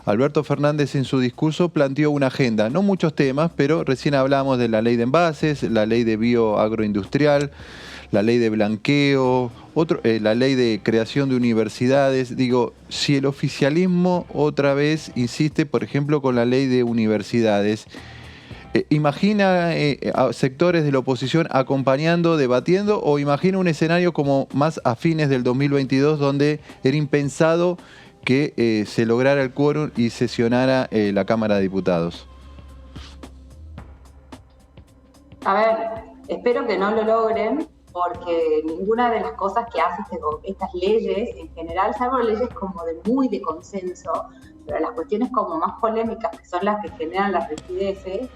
Alberto Fernández en su discurso planteó una agenda, no muchos temas, pero recién hablamos de la ley de envases, la ley de bioagroindustrial, la ley de blanqueo, la ley de creación de universidades. Digo, si el oficialismo otra vez insiste, por ejemplo, con la ley de universidades, ¿imagina a sectores de la oposición acompañando, debatiendo, o imagina un escenario como más a fines del 2022 donde era impensado que se lograra el quórum y sesionara la Cámara de Diputados? A ver, espero que no lo logren, porque ninguna de las cosas que hace estas leyes en general, salvo leyes como muy de consenso, pero las cuestiones como más polémicas, que son las que generan las rigideces,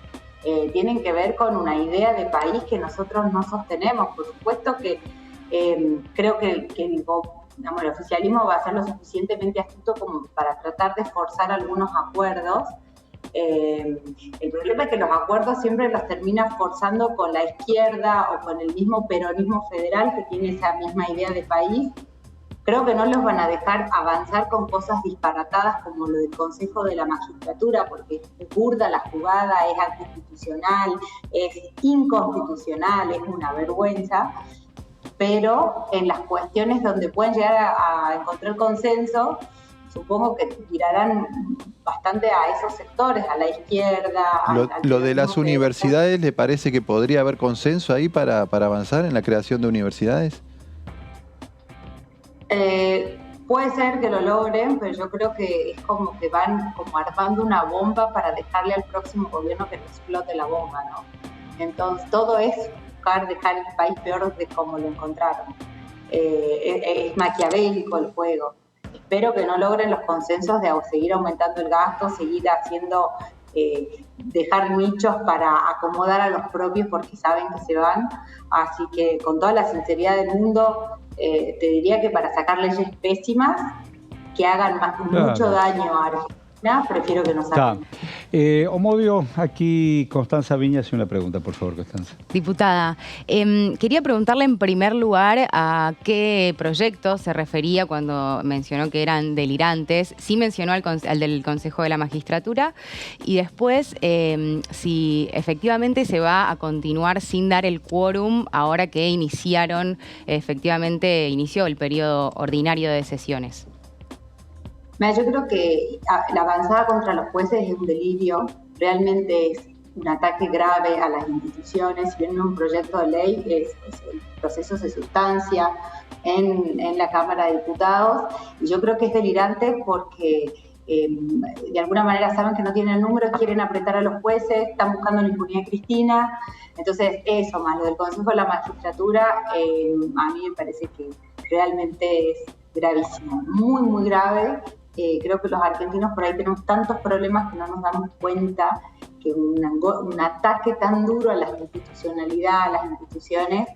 tienen que ver con una idea de país que nosotros no sostenemos. Por supuesto que creo que el oficialismo va a ser lo suficientemente astuto como para tratar de forzar algunos acuerdos. El problema es que los acuerdos siempre los termina forzando con la izquierda o con el mismo peronismo federal que tiene esa misma idea de país. Creo que no los van a dejar avanzar con cosas disparatadas como lo del Consejo de la Magistratura, porque es burda la jugada, es anticonstitucional, es inconstitucional, es una vergüenza. Pero en las cuestiones donde pueden llegar a encontrar consenso, supongo que tirarán bastante a esos sectores, a la izquierda. Lo de las universidades, ¿le parece que podría haber consenso ahí para avanzar en la creación de universidades? Puede ser que lo logren, pero yo creo que es como que van como armando una bomba para dejarle al próximo gobierno que no explote la bomba, ¿no? Entonces todo es buscar dejar el país peor de como lo encontraron. Es maquiavélico el juego. Espero que no logren los consensos de seguir aumentando el gasto, seguir haciendo, dejar nichos para acomodar a los propios porque saben que se van. Así que con toda la sinceridad del mundo, te diría que para sacar leyes pésimas que hagan mucho daño a Argentina, prefiero que no salgan. Omodio, aquí Constanza Viña hace una pregunta, por favor, Constanza. Diputada, quería preguntarle en primer lugar a qué proyecto se refería cuando mencionó que eran delirantes. Sí mencionó al del Consejo de la Magistratura y después si efectivamente se va a continuar sin dar el quórum ahora que inició el periodo ordinario de sesiones. Yo creo que la avanzada contra los jueces es un delirio, realmente es un ataque grave a las instituciones. Si bien un proyecto de ley, el proceso se sustancia en la Cámara de Diputados, y yo creo que es delirante porque de alguna manera saben que no tienen el número, quieren apretar a los jueces, están buscando la impunidad de Cristina. Entonces eso más, lo del Consejo de la Magistratura, a mí me parece que realmente es gravísimo, muy, muy grave. Creo que los argentinos por ahí tenemos tantos problemas que no nos damos cuenta que un ataque tan duro a la institucionalidad, a las instituciones,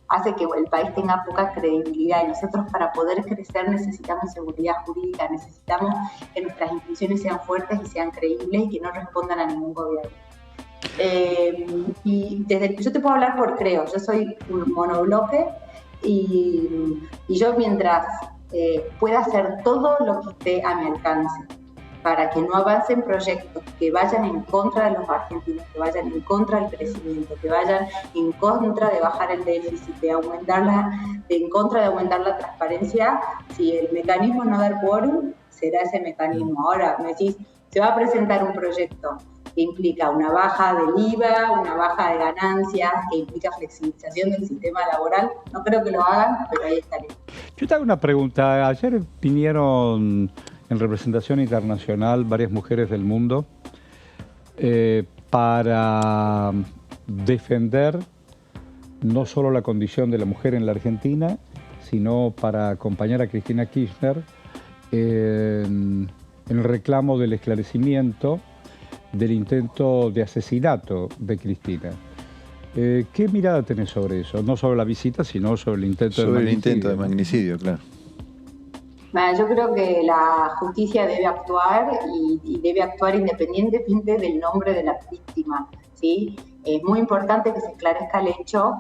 hace que el país tenga poca credibilidad. Y nosotros para poder crecer necesitamos seguridad jurídica, necesitamos que nuestras instituciones sean fuertes y sean creíbles y que no respondan a ningún gobierno. Y yo te puedo hablar por Creo, yo soy un monobloque y yo mientras pueda hacer todo lo que esté a mi alcance para que no avancen proyectos que vayan en contra de los argentinos, que vayan en contra del crecimiento, que vayan en contra de bajar el déficit, en contra de aumentar la transparencia. Si el mecanismo no da el quórum, será ese mecanismo. Ahora me decís, se va a presentar un proyecto que implica una baja del IVA, una baja de ganancias, que implica flexibilización del sistema laboral. No creo que lo hagan, pero ahí estaré. Yo te hago una pregunta. Ayer vinieron en representación internacional varias mujeres del mundo para defender no solo la condición de la mujer en la Argentina, sino para acompañar a Cristina Kirchner en el reclamo del esclarecimiento del intento de asesinato de Cristina. ¿Qué mirada tenés sobre eso? No sobre la visita, sino sobre el intento de magnicidio. Sobre el intento de magnicidio, claro. Yo creo que la justicia debe actuar y debe actuar independientemente del nombre de la víctima, ¿sí? Es muy importante que se esclarezca el hecho,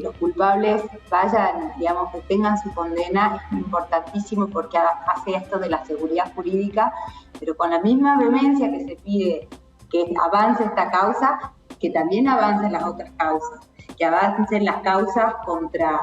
los culpables vayan, digamos, que tengan su condena, es importantísimo porque hace esto de la seguridad jurídica, pero con la misma vehemencia que se pide que avance esta causa, que también avancen las otras causas, que avancen las causas contra,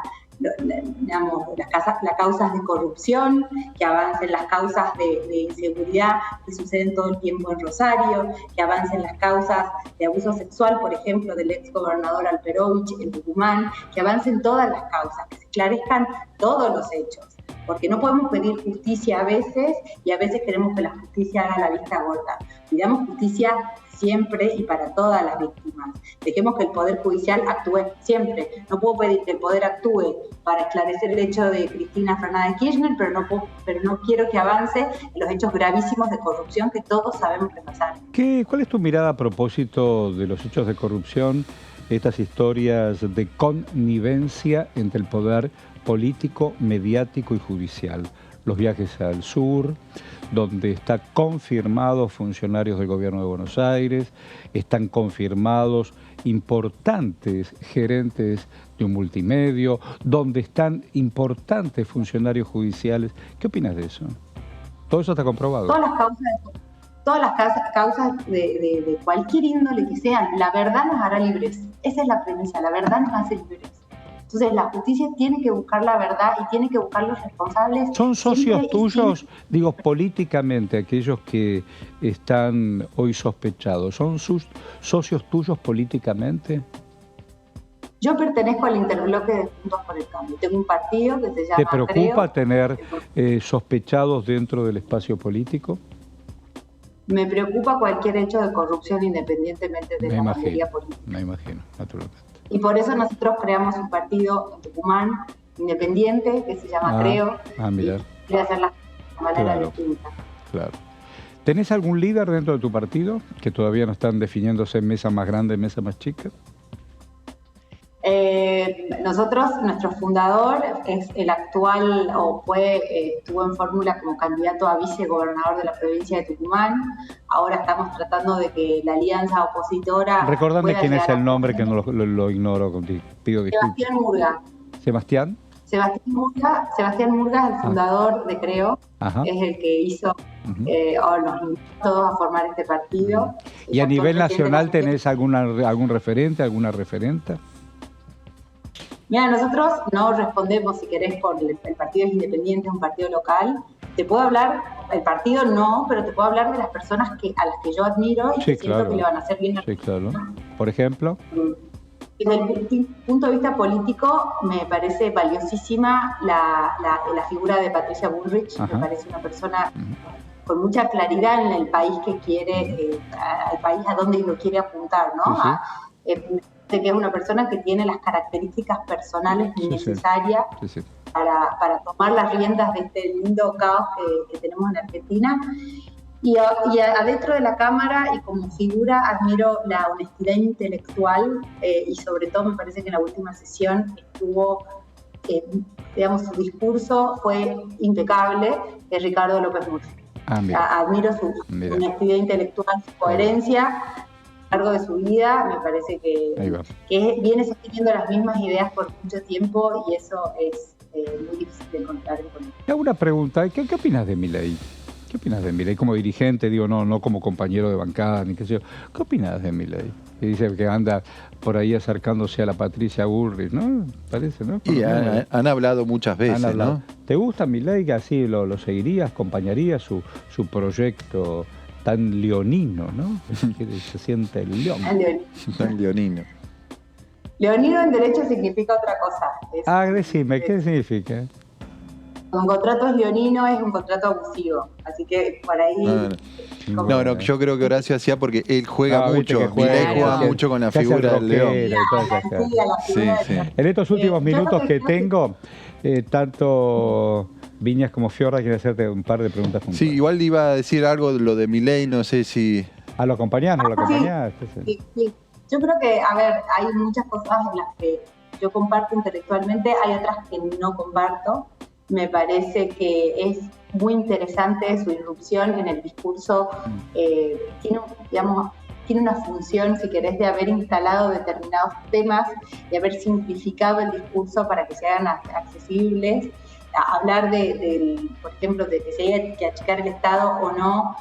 digamos, las causas de corrupción, que avancen las causas de inseguridad que suceden todo el tiempo en Rosario, que avancen las causas de abuso sexual, por ejemplo, del ex gobernador Alperovich en Tucumán, que avancen todas las causas, que se esclarezcan todos los hechos, porque no podemos pedir justicia a veces y a veces queremos que la justicia haga la vista gorda. Pidamos justicia siempre y para todas las víctimas. Dejemos que el Poder Judicial actúe siempre. No puedo pedir que el Poder actúe para esclarecer el hecho de Cristina Fernández Kirchner, pero no quiero que avance en los hechos gravísimos de corrupción que todos sabemos que pasaron. ¿Cuál es tu mirada a propósito de los hechos de corrupción, estas historias de connivencia entre el poder político, mediático y judicial? Los viajes al sur, donde están confirmados funcionarios del gobierno de Buenos Aires, están confirmados importantes gerentes de un multimedio, donde están importantes funcionarios judiciales. ¿Qué opinas de eso? ¿Todo eso está comprobado? Todas las causas de cualquier índole que sean, la verdad nos hará libres. Esa es la premisa, la verdad nos hace libres. Entonces la justicia tiene que buscar la verdad y tiene que buscar los responsables. ¿Son socios tuyos, digo, políticamente, aquellos que están hoy sospechados? ¿Son sus socios tuyos políticamente? Yo pertenezco al interbloque de Juntos por el Cambio. Tengo un partido que se llama ¿Te preocupa Creo, tener sospechados dentro del espacio político? Me preocupa cualquier hecho de corrupción independientemente de la mayoría política. Me imagino, naturalmente. Y por eso nosotros creamos un partido en Tucumán independiente que se llama Creo. Mirar. Y quiere hacer las de manera distinta. Claro. ¿Tenés algún líder dentro de tu partido que todavía no están definiéndose en mesa más grande, mesa más chica? Nuestro fundador es el actual, estuvo en fórmula como candidato a vicegobernador de la provincia de Tucumán. Ahora estamos tratando de que la alianza opositora... Recordame quién es el nombre, que no lo ignoro, pido disculpas. Sebastián Murga. ¿Sebastián? Sebastián Murga es el fundador de Creo. Ajá. Es el que hizo, ahora nos invitó todos a formar este partido. ¿Y a nivel nacional tenés algún referente, alguna referenta? Mira, nosotros no respondemos, si querés, por el partido es independiente, es un partido local. Te puedo hablar, el partido no, pero te puedo hablar de las personas a las que yo admiro y que siento que le van a hacer bien. Sí, claro. ¿Por ejemplo? Desde el punto de vista político, me parece valiosísima la figura de Patricia Bullrich. Me parece una persona con mucha claridad en el país que quiere, al país a donde lo quiere apuntar, ¿no? Que es una persona que tiene las características personales necesarias para tomar las riendas de este lindo caos que tenemos en Argentina. Y adentro de la Cámara y como figura admiro la honestidad intelectual y sobre todo me parece que en la última sesión estuvo, digamos, su discurso fue impecable, de Ricardo López Murphy. Admiro su honestidad intelectual, su coherencia a lo largo de su vida. Me parece que viene sosteniendo las mismas ideas por mucho tiempo y eso es muy difícil de encontrar en política. Te hago una pregunta, ¿qué opinas de Milei? ¿Qué opinas de Milei como dirigente? Digo, no como compañero de bancada, ni qué sé yo. ¿Qué opinas de Milei? Que dice que anda por ahí acercándose a la Patricia Bullrich, ¿no? Parece, ¿no? Y han hablado musias veces, ¿no? ¿Te gusta Milei? Que así lo seguirías, acompañarías su proyecto tan leonino, ¿no? Se siente el león. Tan leonino. Leonino en derecho significa otra cosa. Decime, ¿qué significa? Un contrato es leonino, es un contrato abusivo. Así que por ahí... No, yo creo que Horacio hacía porque él juega mucho. Milei juega mucho con la figura del león. En estos últimos minutos que tengo, tanto Viñas como Fiorda quieren hacerte un par de preguntas puntuales. Sí, igual iba a decir algo de lo de Milei, no sé si... ¿Lo acompañás? ¿No lo acompañás? Sí. Yo creo que, hay muchas cosas en las que yo comparto intelectualmente, hay otras que no comparto. Me parece que es muy interesante su irrupción en el discurso. Tiene, digamos, tiene una función, si querés, de haber instalado determinados temas, de haber simplificado el discurso para que se hagan accesibles. Hablar por ejemplo, de que se haya que achicar el Estado o no,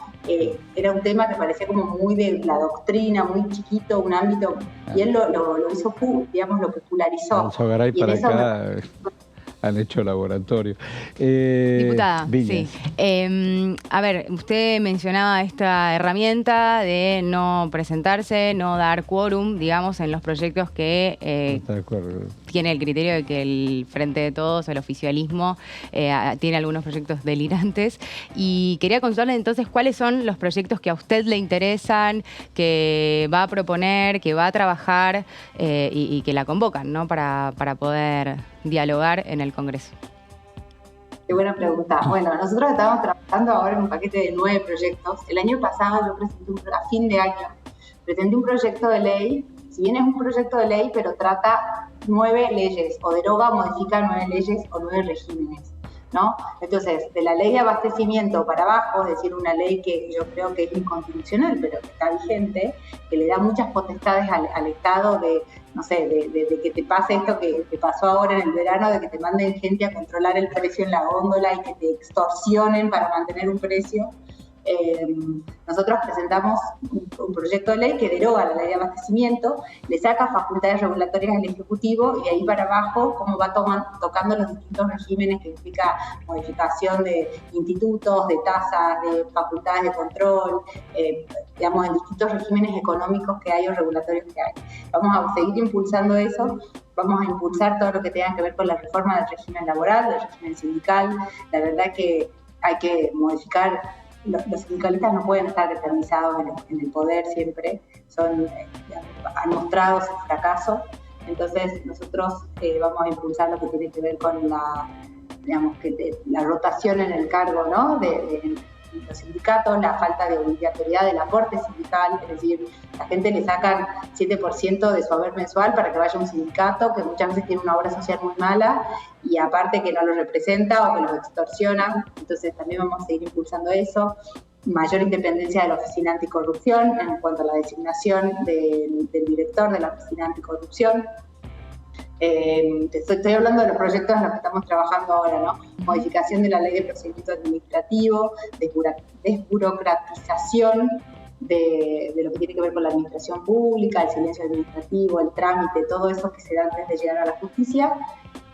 era un tema que parecía como muy de la doctrina, muy chiquito, un ámbito, y él lo hizo, digamos, lo popularizó. Alzogaray para acá han hecho laboratorio. Diputada, Viñas. sí. A ver, usted mencionaba esta herramienta de no presentarse, no dar quórum, digamos, en los proyectos que ¿Está de acuerdo? tiene el criterio de que el Frente de Todos, el oficialismo, tiene algunos proyectos delirantes. Y quería consultarle entonces cuáles son los proyectos que a usted le interesan, que va a proponer, que va a trabajar y que la convocan, ¿no? Para poder dialogar en el Congreso. Qué buena pregunta. Bueno, nosotros estamos trabajando ahora en un paquete de 9 proyectos. El año pasado yo presenté a fin de año, presenté un proyecto de ley, si bien es un proyecto de ley, pero trata 9 leyes, o deroga o modifica 9 leyes o 9 regímenes, ¿no? Entonces, de la ley de abastecimiento para abajo, es decir, una ley que yo creo que es inconstitucional, pero que está vigente, que le da muchas potestades al Estado de, no sé, de que te pase esto que te pasó ahora en el verano, de que te manden gente a controlar el precio en la góndola y que te extorsionen para mantener un precio. Nosotros presentamos un proyecto de ley que deroga la ley de abastecimiento, le saca facultades regulatorias al Ejecutivo y ahí para abajo cómo va tocando los distintos regímenes que implica modificación de institutos, de tasas, de facultades de control, digamos, en distintos regímenes económicos que hay o regulatorios que hay. Vamos a seguir impulsando eso. Vamos a impulsar todo lo que tenga que ver con la reforma del régimen laboral, del régimen sindical. La verdad que hay que modificar. Los sindicalistas no pueden estar eternizados en el poder siempre, han mostrado su fracaso. Entonces nosotros vamos a impulsar lo que tiene que ver con la rotación en el cargo, ¿no? de los sindicatos, la falta de obligatoriedad del aporte sindical, es decir, la gente le sacan 7% de su haber mensual para que vaya a un sindicato que muchas veces tiene una obra social muy mala y aparte que no lo representa o que los extorsiona. Entonces también vamos a seguir impulsando eso. Mayor independencia de la Oficina Anticorrupción en cuanto a la designación del director de la Oficina Anticorrupción. Estoy hablando de los proyectos en los que estamos trabajando ahora, ¿no? Modificación de la ley de procedimiento administrativo, desburocratización de lo que tiene que ver con la administración pública, el silencio administrativo, el trámite, todo eso que se da antes de llegar a la justicia.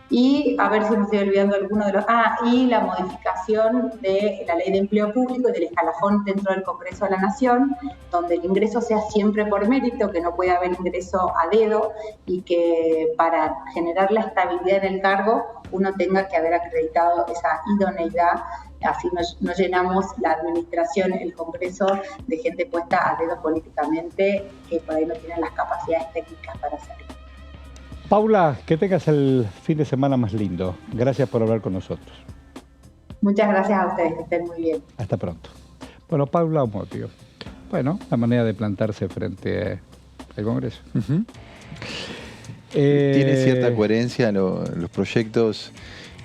Y a ver si me estoy olvidando alguno de los... y la modificación de la ley de empleo público y del escalafón dentro del Congreso de la Nación, donde el ingreso sea siempre por mérito, que no puede haber ingreso a dedo y que para generar la estabilidad en el cargo uno tenga que haber acreditado esa idoneidad. Así no llenamos la administración, el Congreso, de gente puesta a dedo políticamente que por ahí no tienen las capacidades técnicas para hacerlo. Paula, que tengas el fin de semana más lindo. Gracias por hablar con nosotros. Muchas gracias a ustedes, que estén muy bien. Hasta pronto. Bueno, Paula Omodio. Bueno, la manera de plantarse frente al Congreso. Tiene cierta coherencia los proyectos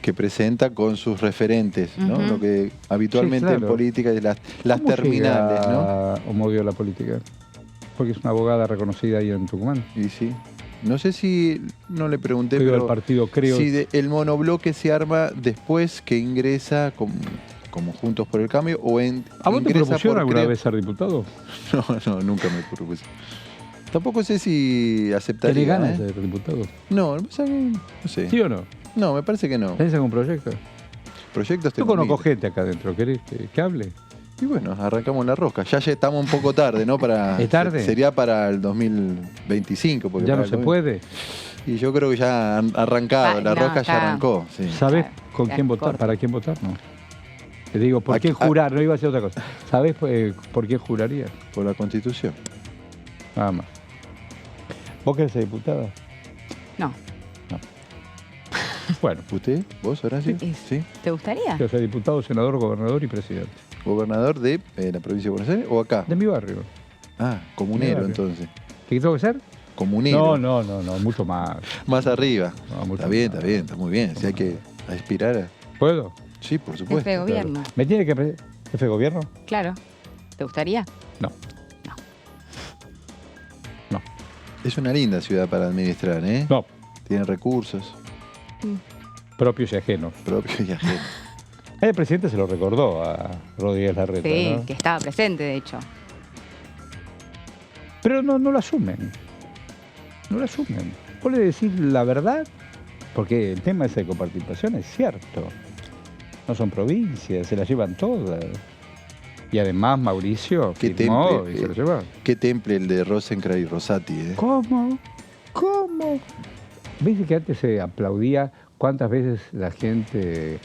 que presenta con sus referentes, ¿no? Lo que habitualmente sí, claro. en política es las terminales, ¿no? Omodio a la política. Porque es una abogada reconocida ahí en Tucumán. Y sí. No sé si, no le pregunté, Pero pero el partido, creo. si el monobloque se arma después que ingresa como Juntos por el Cambio o ¿A vos te propusieron alguna vez ser diputado? No, nunca me propuse. Tampoco sé si aceptaría. ¿Tenés ganas de ser diputado? No, no sé. ¿Sí o no? No, me parece que no. ¿Tenés algún proyecto? Proyectos Yo tengo conozco miles. gente acá adentro. ¿Querés que hable? Y bueno, arrancamos la rosca. Ya estamos un poco tarde, ¿no? ¿Es tarde? Sería para el 2025. Porque ¿Ya para no se puede? Y yo creo que ya han arrancado. La rosca ya arrancó. Sí. ¿Sabés con Ya, quién votar? corto. ¿Para quién votar? No. Te digo, ¿por quién jurar? No iba a decir otra cosa. ¿Sabés por quién juraría? Por la Constitución. Nada más. ¿Vos querés ser diputada? No. Bueno, ¿Usted? ¿Vos, Horacio? Sí. ¿Te gustaría? quiero ser diputado, senador, gobernador y presidente. ¿Gobernador de la provincia de Buenos Aires o acá? De mi barrio. Comunero, barrio. entonces. ¿Qué tengo que ser? Comunero. No, mucho más. Más arriba. No, mucho Está más. bien, está muy bien. Si hay que aspirar a... ¿Puedo? Sí, por supuesto. Jefe de gobierno. ¿Me tiene que... ¿Jefe de gobierno? Claro. ¿Te gustaría? No. Es una linda ciudad para administrar, ¿eh? No, Tiene recursos propios y ajenos. propios y ajenos. El presidente se lo recordó a Rodríguez Larreta, Sí, ¿no? que estaba presente, de hecho. Pero no lo asumen. No lo asumen. Vos le decís la verdad, porque el tema ese de coparticipación es cierto. No son provincias, se las llevan todas. Y además Mauricio Qué firmó temple, y se lo llevó. Qué temple el de Rosencrantz y Rosati, ¿eh? ¿Cómo? ¿Cómo? ¿Viste que antes se aplaudía cuántas veces la gente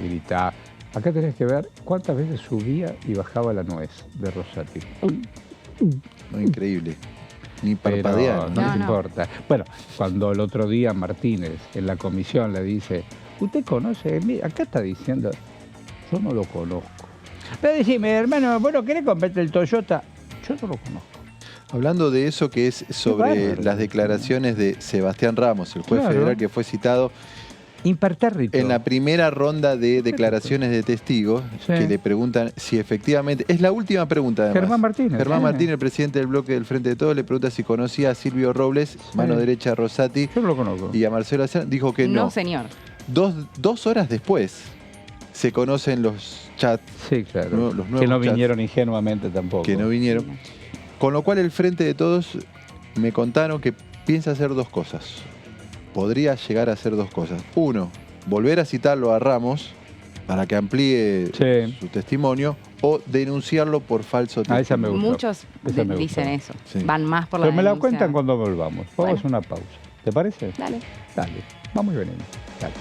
gritaba? Acá tenés que ver cuántas veces subía y bajaba la nuez de Rosati. No, increíble. Ni Pero parpadear, no ¿no? les importa. Bueno, cuando el otro día Martínez en la comisión le dice, ¿usted conoce? Mira, acá está diciendo, yo no lo conozco. Pero decime, hermano, ¿vos no querés comprarte el Toyota? Yo no lo conozco. Hablando de eso que es sobre bárbaro. las declaraciones de Sebastián Ramos, el juez Claro. federal que fue citado Impertérrito. en la primera ronda de declaraciones de testigos, Sí. que le preguntan si efectivamente... Es la última pregunta, además. Germán Martínez. Germán Sí. Martínez, el presidente del bloque del Frente de Todos, le pregunta si conocía a Silvio Robles, mano derecha de Rosati, Yo no lo conozco. y a Marcelo Aznar. Dijo que no. No, señor. Dos horas después se conocen los chats Sí, claro. los que nuevos no chats. vinieron ingenuamente tampoco. que no vinieron. Con lo cual el Frente de Todos me contaron que piensa hacer dos cosas. Podría llegar a hacer dos cosas. Uno, volver a citarlo a Ramos para que amplíe Sí. su testimonio, o denunciarlo por falso Ah, esa me testimonio. gustó. Muchos Esa me dicen gustó. eso. Sí. Van más por la Pero me la denuncia. cuentan cuando volvamos. Vamos Bueno. a hacer una pausa. ¿Te parece? Dale. Dale. Vamos y venimos. Dale.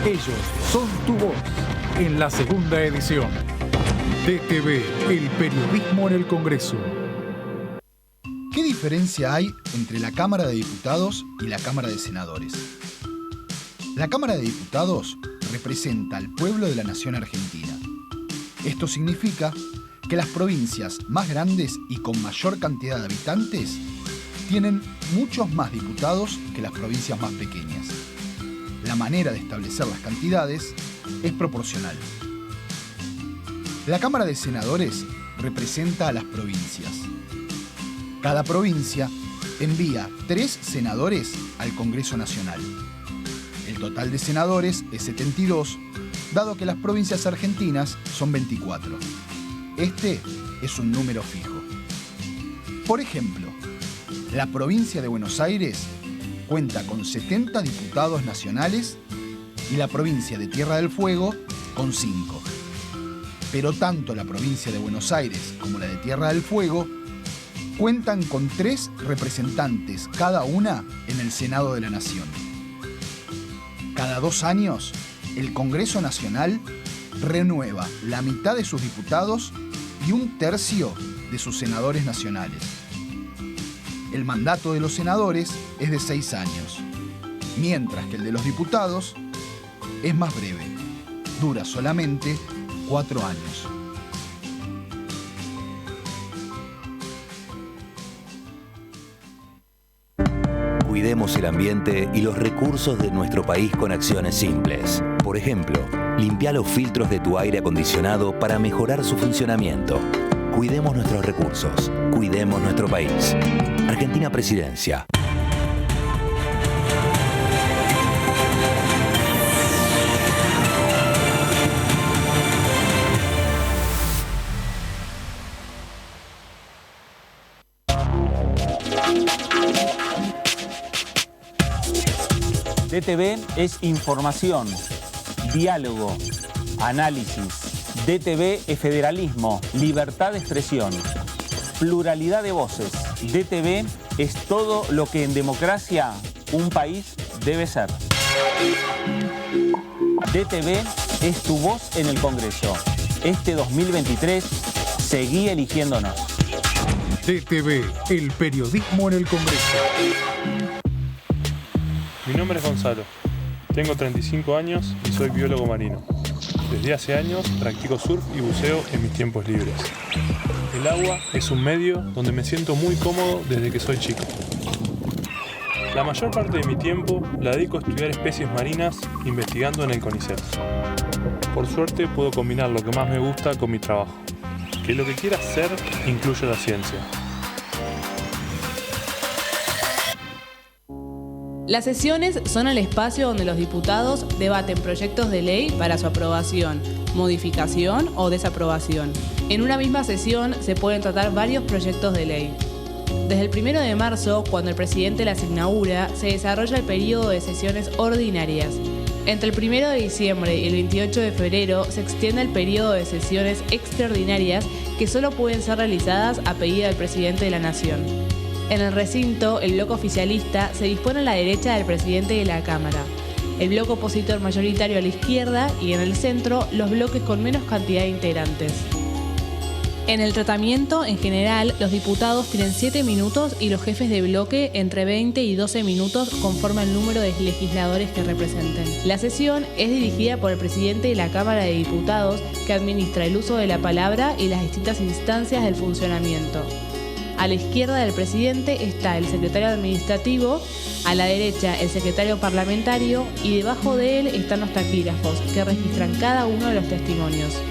Ellos son tu voz en la segunda edición. DTV, el periodismo en el Congreso. ¿Qué diferencia hay entre la Cámara de Diputados y la Cámara de Senadores? La Cámara de Diputados representa al pueblo de la nación argentina. Esto significa que las provincias más grandes y con mayor cantidad de habitantes tienen muchos más diputados que las provincias más pequeñas. La manera de establecer las cantidades es proporcional. La Cámara de Senadores representa a las provincias. Cada provincia envía 3 senadores al Congreso Nacional. El total de senadores es 72, dado que las provincias argentinas son 24. Este es un número fijo. Por ejemplo, la provincia de Buenos Aires cuenta con 70 diputados nacionales y la provincia de Tierra del Fuego con 5. Pero tanto la provincia de Buenos Aires como la de Tierra del Fuego cuentan con 3 representantes cada una en el Senado de la Nación. Cada 2 años, el Congreso Nacional renueva la mitad de sus diputados y 1/3 de sus senadores nacionales. El mandato de los senadores es de 6 años, mientras que el de los diputados es más breve. Dura solamente 4 años. Cuidemos el ambiente y los recursos de nuestro país con acciones simples. Por ejemplo, limpia los filtros de tu aire acondicionado para mejorar su funcionamiento. Cuidemos nuestros recursos. Cuidemos nuestro país. Argentina Presidencia. DTV es información, diálogo, análisis. DTV es federalismo, libertad de expresión, pluralidad de voces. DTV es todo lo que en democracia un país debe ser. DTV es tu voz en el Congreso. Este 2023, seguí eligiéndonos. DTV, el periodismo en el Congreso. Mi nombre es Gonzalo. Tengo 35 años y soy biólogo marino. Desde hace años practico surf y buceo en mis tiempos libres. El agua es un medio donde me siento muy cómodo desde que soy chico. La mayor parte de mi tiempo la dedico a estudiar especies marinas investigando en el CONICET. Por suerte puedo combinar lo que más me gusta con mi trabajo, que lo que quiera hacer incluye la ciencia. Las sesiones son el espacio donde los diputados debaten proyectos de ley para su aprobación, modificación o desaprobación. En una misma sesión se pueden tratar varios proyectos de ley. Desde el 1 de marzo, cuando el presidente las inaugura, se desarrolla el periodo de sesiones ordinarias. Entre el 1 de diciembre y el 28 de febrero se extiende el periodo de sesiones extraordinarias que solo pueden ser realizadas a pedido del presidente de la Nación. En el recinto, el bloque oficialista se dispone a la derecha del presidente de la Cámara, el bloque opositor mayoritario a la izquierda y en el centro los bloques con menos cantidad de integrantes. En el tratamiento, en general, los diputados tienen 7 minutos y los jefes de bloque entre 20 y 12 minutos conforme al número de legisladores que representen. La sesión es dirigida por el presidente de la Cámara de Diputados, que administra el uso de la palabra y las distintas instancias del funcionamiento. A la izquierda del presidente está el secretario administrativo, a la derecha el secretario parlamentario y debajo de él están los taquígrafos, que registran cada uno de los testimonios.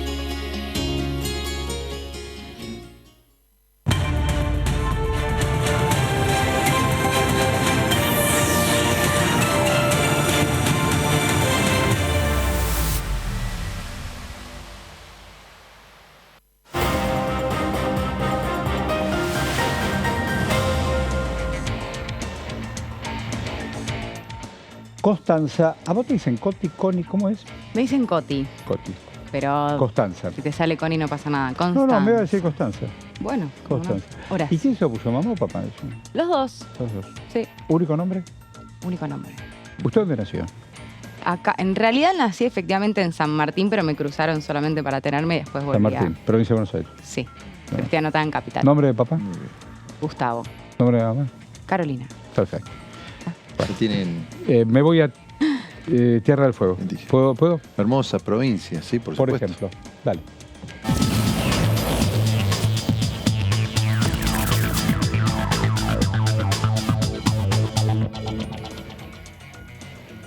Constanza, ¿a vos te dicen Coti, Coni, cómo es? Me dicen Coti. Coti. Pero Constanza. si te sale Coni no pasa nada. Constanza. No, me iba a decir Constanza. Bueno, Constanza. Horas. ¿Y quién se puso, mamá o papá? Eso? Los dos. Los dos. Sí. ¿Único nombre? Único nombre. ¿Usted dónde nació? Acá, en realidad nací efectivamente en San Martín, pero me cruzaron solamente para tenerme y después volví San Martín, provincia de Buenos Aires. Sí, pero estoy anotada en Capital. ¿Nombre de papá? Gustavo. ¿Nombre de mamá? Carolina. Perfecto. Bueno, tienen... me voy a Tierra del Fuego. ¿Puedo? Hermosa provincia, sí, por supuesto. Por ejemplo, dale.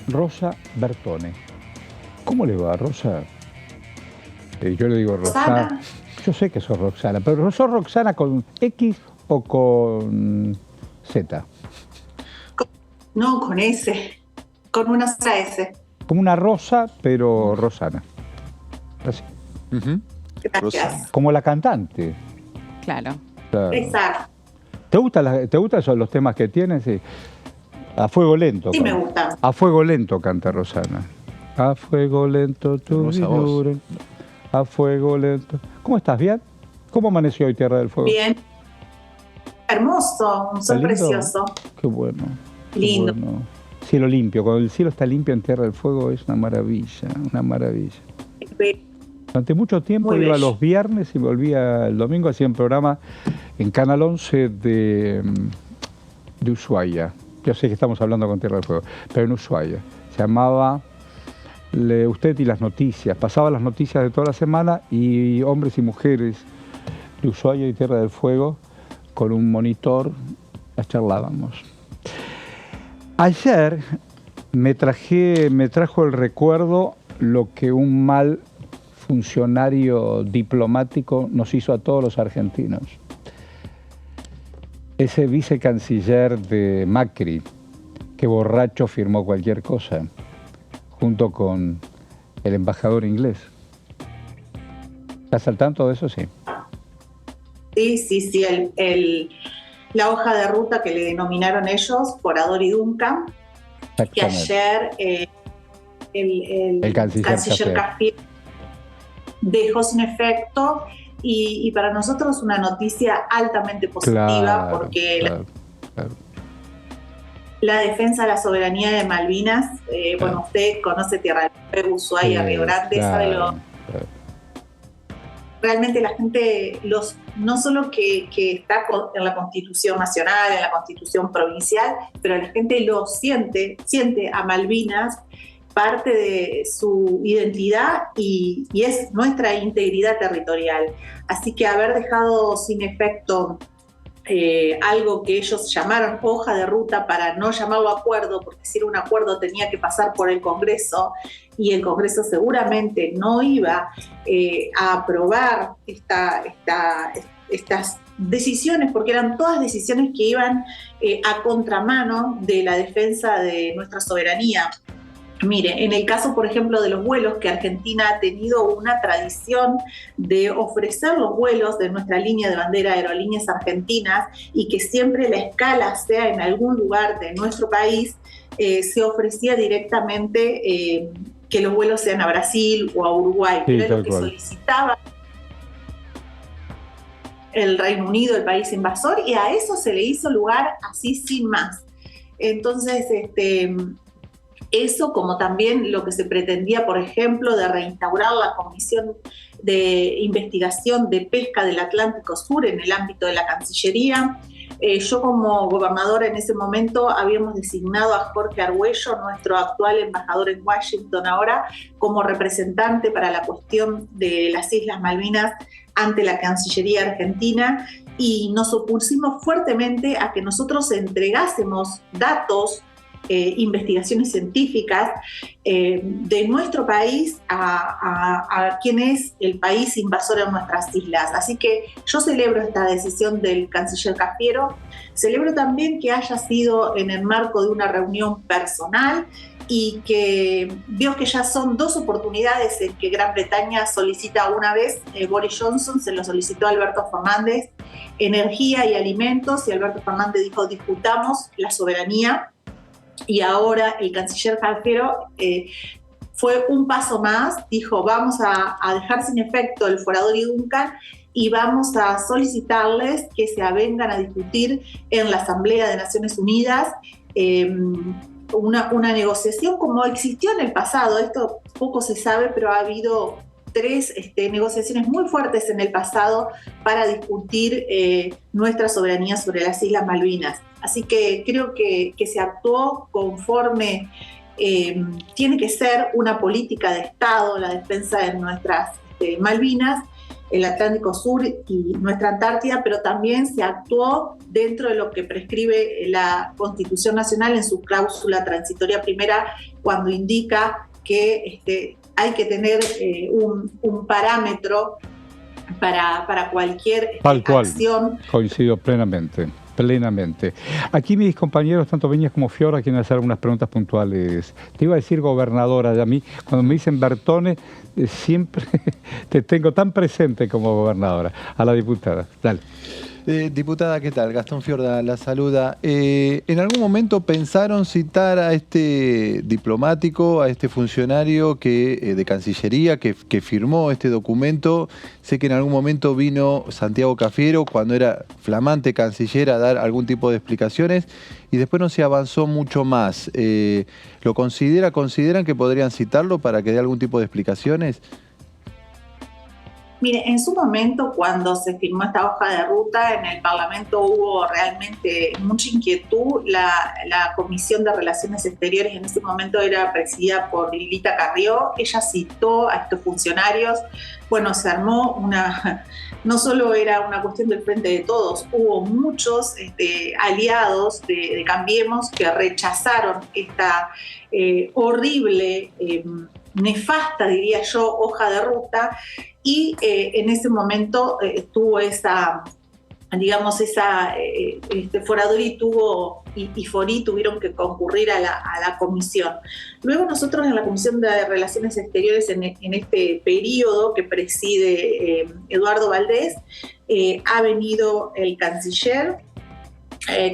Rosa Bertone. ¿Cómo le va, Rosa? Yo le digo Roxana. Yo sé que sos Roxana, pero ¿sos Roxana con X o con Z? No, con S. Con una sola S. Como una rosa, pero Rosana. Así. Gracias. Como la cantante. Claro. Exacto. ¿Te gustan los temas que tienes? Sí. A fuego lento. Sí, me gusta. A fuego lento canta Rosana. A fuego lento tu figura. A fuego lento. ¿Cómo estás? ¿Bien? ¿Cómo amaneció hoy Tierra del Fuego? Bien. Hermoso, un sol precioso. Qué bueno. Lindo. Qué bueno. Cielo limpio. Cuando el cielo está limpio en Tierra del Fuego es una maravilla, una maravilla. Durante mucho tiempo iba los viernes y volvía el domingo, hacía un programa en Canal 11 de Ushuaia. Yo sé que estamos hablando con Tierra del Fuego, pero en Ushuaia. Se llamaba Usted y las noticias. Pasaba las noticias de toda la semana y hombres y mujeres de Ushuaia y Tierra del Fuego con un monitor las charlábamos. Ayer me trajo el recuerdo lo que un mal funcionario diplomático nos hizo a todos los argentinos. Ese vicecanciller de Macri, que borracho firmó cualquier cosa, junto con el embajador inglés. ¿Estás al tanto de eso? Sí. Sí, la hoja de ruta que le denominaron ellos por Ador y Duncan, que ayer el canciller Cafiero dejó sin efecto y para nosotros una noticia altamente positiva porque la defensa de la soberanía de Malvinas, bueno, usted conoce Tierra del Fuego, Ushuaia, Río Grande, sabe realmente la gente, no solo que está en la Constitución Nacional, en la Constitución Provincial, pero la gente lo siente a Malvinas parte de su identidad y es nuestra integridad territorial. Así que haber dejado sin efecto algo que ellos llamaron hoja de ruta para no llamarlo acuerdo, porque si era un acuerdo tenía que pasar por el Congreso y el Congreso seguramente no iba a aprobar estas decisiones, porque eran todas decisiones que iban a contramano de la defensa de nuestra soberanía. Mire, en el caso, por ejemplo, de los vuelos, que Argentina ha tenido una tradición de ofrecer los vuelos de nuestra línea de bandera Aerolíneas Argentinas y que siempre la escala sea en algún lugar de nuestro país, se ofrecía directamente que los vuelos sean a Brasil o a Uruguay. Sí, era lo que solicitaba el Reino Unido, el país invasor, y a eso se le hizo lugar así sin más. Entonces, eso, como también lo que se pretendía, por ejemplo, de reinstaurar la Comisión de Investigación de Pesca del Atlántico Sur en el ámbito de la Cancillería. Yo como gobernadora en ese momento habíamos designado a Jorge Argüello, nuestro actual embajador en Washington ahora, como representante para la cuestión de las Islas Malvinas ante la Cancillería Argentina, y nos opusimos fuertemente a que nosotros entregásemos datos, investigaciones científicas de nuestro país a quien es el país invasor en nuestras islas. Así que yo celebro esta decisión del canciller Cafiero, celebro también que haya sido en el marco de una reunión personal y que veo que ya son 2 oportunidades en que Gran Bretaña solicita una vez, Boris Johnson se lo solicitó a Alberto Fernández, energía y alimentos, y Alberto Fernández dijo discutamos la soberanía. Y ahora el canciller Cafiero fue un paso más, dijo vamos a dejar sin efecto el Forador y Duncan y vamos a solicitarles que se avengan a discutir en la Asamblea de Naciones Unidas una negociación como existió en el pasado. Esto poco se sabe, pero ha habido 3 negociaciones muy fuertes en el pasado para discutir nuestra soberanía sobre las Islas Malvinas. Así que creo que se actuó conforme tiene que ser una política de Estado, la defensa de nuestras Malvinas, el Atlántico Sur y nuestra Antártida, pero también se actuó dentro de lo que prescribe la Constitución Nacional en su cláusula transitoria primera, cuando indica que hay que tener un parámetro para cualquier Tal cual. acción. Coincido plenamente. Aquí mis compañeros, tanto Beñas como Fiora, quieren hacer algunas preguntas puntuales. Te iba a decir gobernadora, y a mí, cuando me dicen Bertone, siempre te tengo tan presente como gobernadora. A la diputada, dale. Diputada, ¿qué tal? Gastón Fiorda la saluda. ¿En algún momento pensaron citar a este diplomático, a este funcionario de Cancillería que firmó este documento? Sé que en algún momento vino Santiago Cafiero, cuando era flamante canciller, a dar algún tipo de explicaciones y después no se avanzó mucho más. ¿Lo consideran que podrían citarlo para que dé algún tipo de explicaciones? Mire, en su momento, cuando se firmó esta hoja de ruta, en el Parlamento hubo realmente mucha inquietud. La Comisión de Relaciones Exteriores en ese momento era presidida por Lilita Carrió. Ella citó a estos funcionarios. Bueno, se armó no solo era una cuestión del Frente de Todos, hubo muchos aliados de Cambiemos que rechazaron esta horrible, nefasta, diría yo, hoja de ruta. Y en ese momento tuvo Forador y Forí tuvieron que concurrir a la comisión. Luego nosotros en la Comisión de Relaciones Exteriores, en este periodo que preside Eduardo Valdés, ha venido el canciller.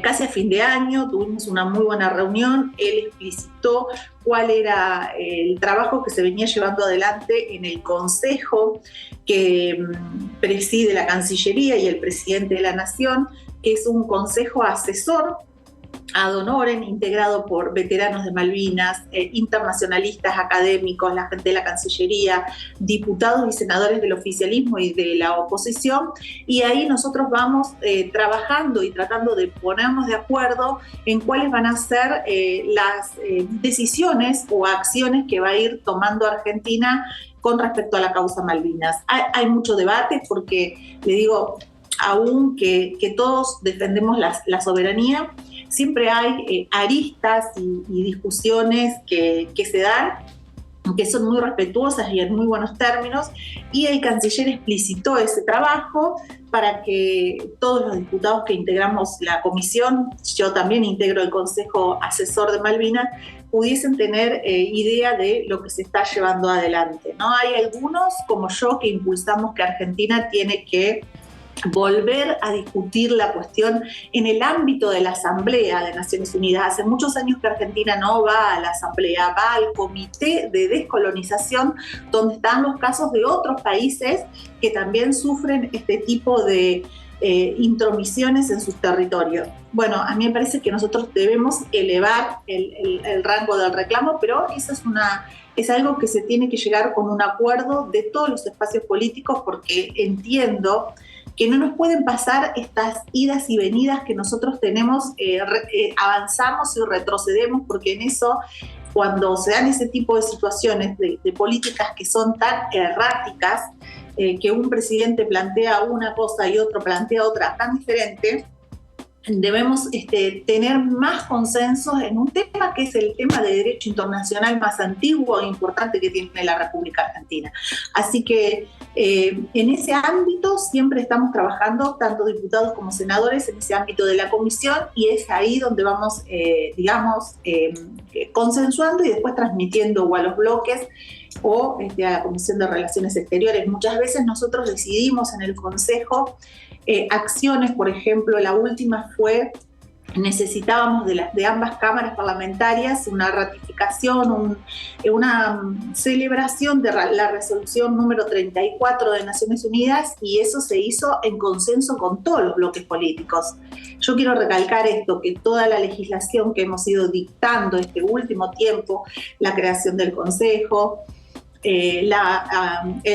Casi a fin de año tuvimos una muy buena reunión. Él explicitó cuál era el trabajo que se venía llevando adelante en el Consejo que preside la Cancillería y el presidente de la Nación, que es un consejo asesor ad honorem, integrado por veteranos de Malvinas, internacionalistas, académicos, la gente de la Cancillería, diputados y senadores del oficialismo y de la oposición, y ahí nosotros vamos trabajando y tratando de ponernos de acuerdo en cuáles van a ser las decisiones o acciones que va a ir tomando Argentina con respecto a la causa Malvinas. Hay mucho debate porque, le digo, aún que todos defendemos la soberanía, siempre hay aristas y discusiones que se dan, que son muy respetuosas y en muy buenos términos, y el canciller explicitó ese trabajo para que todos los diputados que integramos la comisión, yo también integro el Consejo Asesor de Malvinas, pudiesen tener idea de lo que se está llevando adelante, ¿no? Hay algunos, como yo, que impulsamos que Argentina tiene que volver a discutir la cuestión en el ámbito de la Asamblea de Naciones Unidas. Hace muchos años que Argentina no va a la Asamblea, va al Comité de Descolonización, donde están los casos de otros países que también sufren este tipo de intromisiones en sus territorios. Bueno, a mí me parece que nosotros debemos elevar el rango del reclamo, pero eso es algo que se tiene que llegar con un acuerdo de todos los espacios políticos, porque entiendo que no nos pueden pasar estas idas y venidas que nosotros tenemos, avanzamos y retrocedemos, porque en eso, cuando se dan ese tipo de situaciones de políticas que son tan erráticas, que un presidente plantea una cosa y otro plantea otra tan diferente, debemos tener más consensos en un tema que es el tema de derecho internacional más antiguo e importante que tiene la República Argentina. Así que en ese ámbito siempre estamos trabajando, tanto diputados como senadores, en ese ámbito de la comisión, y es ahí donde vamos, consensuando y después transmitiendo o a los bloques o a la Comisión de Relaciones Exteriores. Muchas veces nosotros decidimos en el Consejo acciones, por ejemplo, la última fue, necesitábamos de ambas cámaras parlamentarias una ratificación, una celebración de la resolución número 34 de Naciones Unidas, y eso se hizo en consenso con todos los bloques políticos. Yo quiero recalcar esto, que toda la legislación que hemos ido dictando este último tiempo, la creación del Consejo, el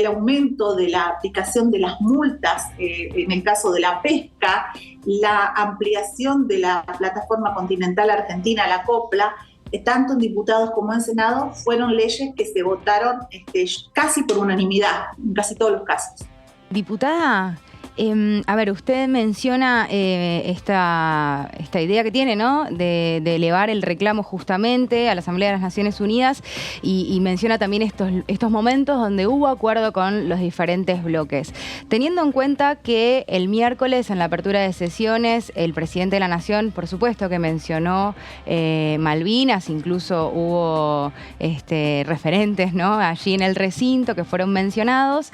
aumento de la aplicación de las multas en el caso de la pesca, la ampliación de la Plataforma Continental Argentina, la COPLA, tanto en diputados como en Senado, fueron leyes que se votaron casi por unanimidad, en casi todos los casos. Diputada, a ver, usted menciona esta idea que tiene, ¿no?, de elevar el reclamo justamente a la Asamblea de las Naciones Unidas, y menciona también estos momentos donde hubo acuerdo con los diferentes bloques. Teniendo en cuenta que el miércoles, en la apertura de sesiones, el presidente de la Nación, por supuesto que mencionó Malvinas, incluso hubo referentes, ¿no?, allí en el recinto que fueron mencionados.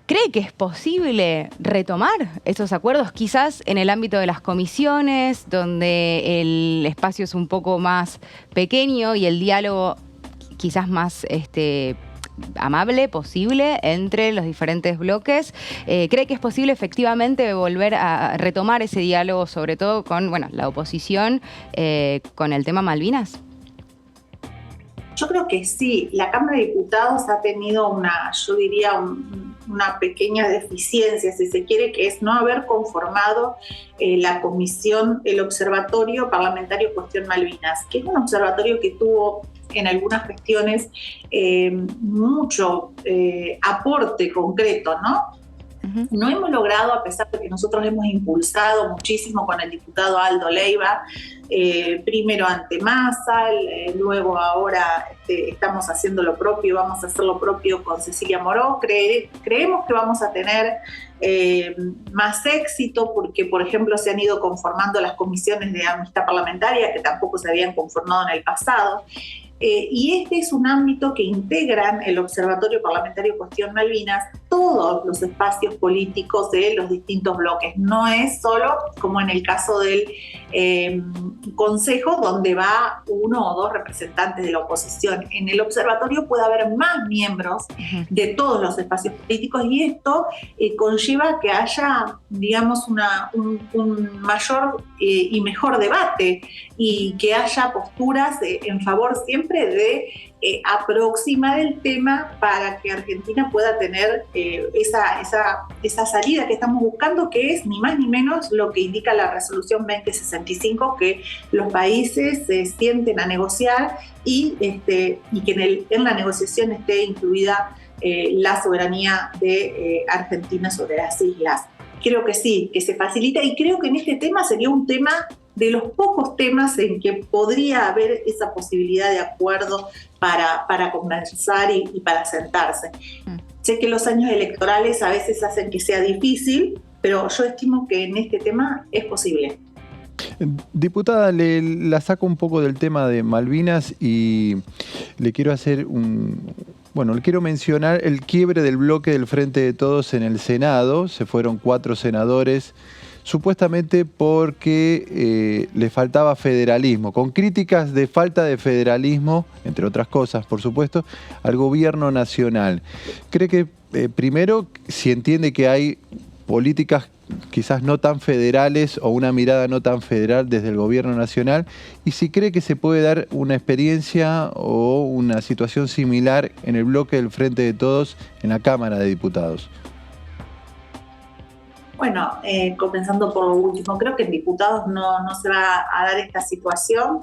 ¿Cree que es posible retomar esos acuerdos, quizás en el ámbito de las comisiones, donde el espacio es un poco más pequeño y el diálogo quizás más amable posible entre los diferentes bloques? ¿Cree que es posible efectivamente volver a retomar ese diálogo, sobre todo con la oposición, con el tema Malvinas? Yo creo que sí. La Cámara de Diputados ha tenido una pequeña deficiencia, si se quiere, que es no haber conformado la comisión, el Observatorio Parlamentario Cuestión Malvinas, que es un observatorio que tuvo en algunas gestiones mucho aporte concreto, ¿no? No hemos logrado, a pesar de que nosotros hemos impulsado muchísimo con el diputado Aldo Leiva, primero ante Massa, luego ahora estamos haciendo lo propio, vamos a hacer lo propio con Cecilia Moró. Creemos que vamos a tener más éxito porque, por ejemplo, se han ido conformando las comisiones de amistad parlamentaria, que tampoco se habían conformado en el pasado. Y este es un ámbito que integran el Observatorio Parlamentario Cuestión Malvinas todos los espacios políticos de los distintos bloques. No es solo como en el caso del Consejo, donde va uno o dos representantes de la oposición. En el observatorio puede haber más miembros de todos los espacios políticos, y esto conlleva que haya, digamos, un mayor y mejor debate, y que haya posturas en favor siempre de aproximar el tema para que Argentina pueda tener esa salida que estamos buscando, que es ni más ni menos lo que indica la resolución 2065, que los países se sienten a negociar y que en la negociación esté incluida la soberanía de Argentina sobre las islas. Creo que sí, que se facilita, y creo que en este tema sería un tema de los pocos temas en que podría haber esa posibilidad de acuerdo para conversar y para sentarse. Sé que los años electorales a veces hacen que sea difícil, pero yo estimo que en este tema es posible. Diputada, la saco un poco del tema de Malvinas y le quiero hacer le quiero mencionar el quiebre del bloque del Frente de Todos en el Senado. Se fueron 4 senadores, supuestamente porque le faltaba federalismo, con críticas de falta de federalismo, entre otras cosas, por supuesto, al gobierno nacional. ¿Cree que, primero, si entiende que hay políticas quizás no tan federales o una mirada no tan federal desde el gobierno nacional, y si cree que se puede dar una experiencia o una situación similar en el bloque del Frente de Todos en la Cámara de Diputados? Bueno, comenzando por lo último, creo que en diputados no se va a dar esta situación,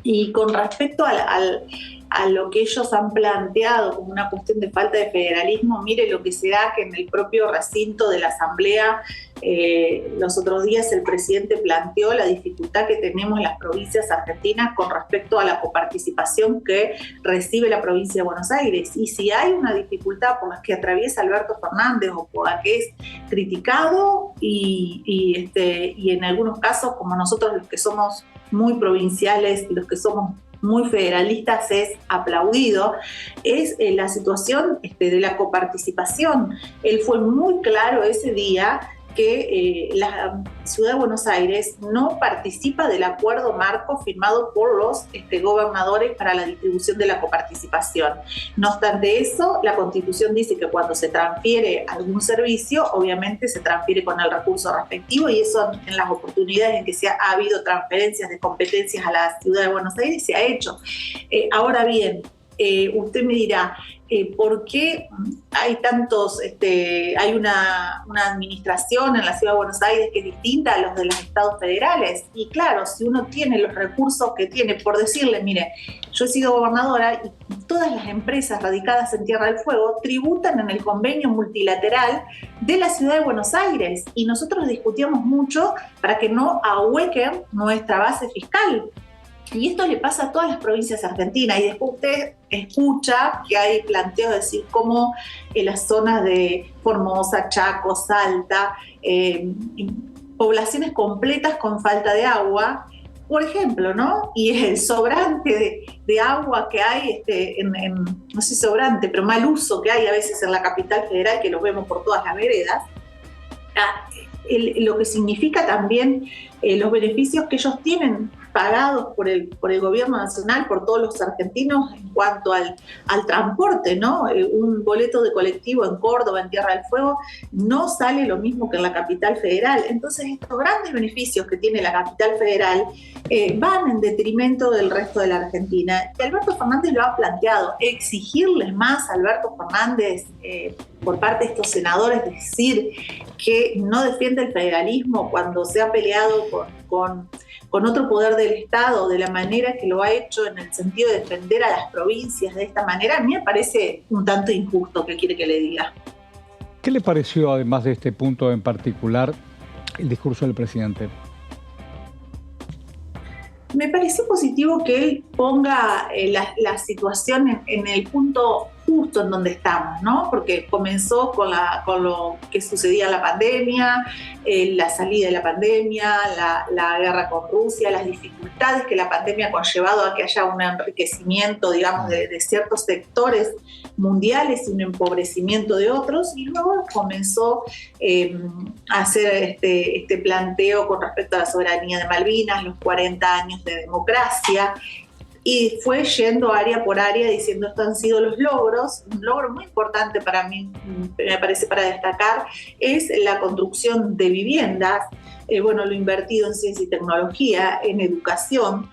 y con respecto a lo que ellos han planteado como una cuestión de falta de federalismo, mire lo que se da, que en el propio recinto de la Asamblea los otros días el presidente planteó la dificultad que tenemos en las provincias argentinas con respecto a la coparticipación que recibe la provincia de Buenos Aires, y si hay una dificultad por la que atraviesa Alberto Fernández o por la que es criticado y en algunos casos, como nosotros los que somos muy provinciales y los que somos muy federalistas, es aplaudido, es la situación de la coparticipación. Él fue muy claro ese día que la Ciudad de Buenos Aires no participa del acuerdo marco firmado por los gobernadores para la distribución de la coparticipación. No obstante eso, la Constitución dice que cuando se transfiere algún servicio, obviamente se transfiere con el recurso respectivo, y eso en las oportunidades en que ha habido transferencias de competencias a la Ciudad de Buenos Aires se ha hecho. Ahora bien, usted me dirá, ¿por qué hay tantos, hay una administración en la Ciudad de Buenos Aires que es distinta a los de los estados federales? Y claro, si uno tiene los recursos que tiene, por decirle, mire, yo he sido gobernadora y todas las empresas radicadas en Tierra del Fuego tributan en el convenio multilateral de la Ciudad de Buenos Aires, y nosotros discutíamos mucho para que no ahuequen nuestra base fiscal. Y esto le pasa a todas las provincias argentinas, y después usted escucha que hay planteos de decir cómo en las zonas de Formosa, Chaco, Salta, poblaciones completas con falta de agua, por ejemplo, ¿no? Y el sobrante de agua que hay, no sé sobrante, pero mal uso que hay a veces en la capital federal, que lo vemos por todas las veredas, lo que significa también los beneficios que ellos tienen pagados por el gobierno nacional, por todos los argentinos en cuanto al transporte, ¿no? Un boleto de colectivo en Córdoba, en Tierra del Fuego, no sale lo mismo que en la capital federal. Entonces, estos grandes beneficios que tiene la capital federal van en detrimento del resto de la Argentina. Y Alberto Fernández lo ha planteado, exigirles más a Alberto Fernández por parte de estos senadores, decir que no defiende el federalismo cuando se ha peleado con otro poder del Estado, de la manera que lo ha hecho en el sentido de defender a las provincias de esta manera, a mí me parece un tanto injusto. ¿Qué quiere que le diga? ¿Qué le pareció, además de este punto en particular, el discurso del presidente? Me pareció positivo que él ponga la situación en el punto justo en donde estamos, ¿no? Porque comenzó con lo que sucedía en la pandemia, la salida de la pandemia, la guerra con Rusia, las dificultades que la pandemia ha conllevado a que haya un enriquecimiento, digamos, de ciertos sectores mundiales y un empobrecimiento de otros, y luego comenzó a hacer este planteo con respecto a la soberanía de Malvinas, los 40 años de democracia, y fue yendo área por área diciendo estos han sido los logros. Un logro muy importante para mí, me parece, para destacar, es la construcción de viviendas, lo invertido en ciencia y tecnología, en educación.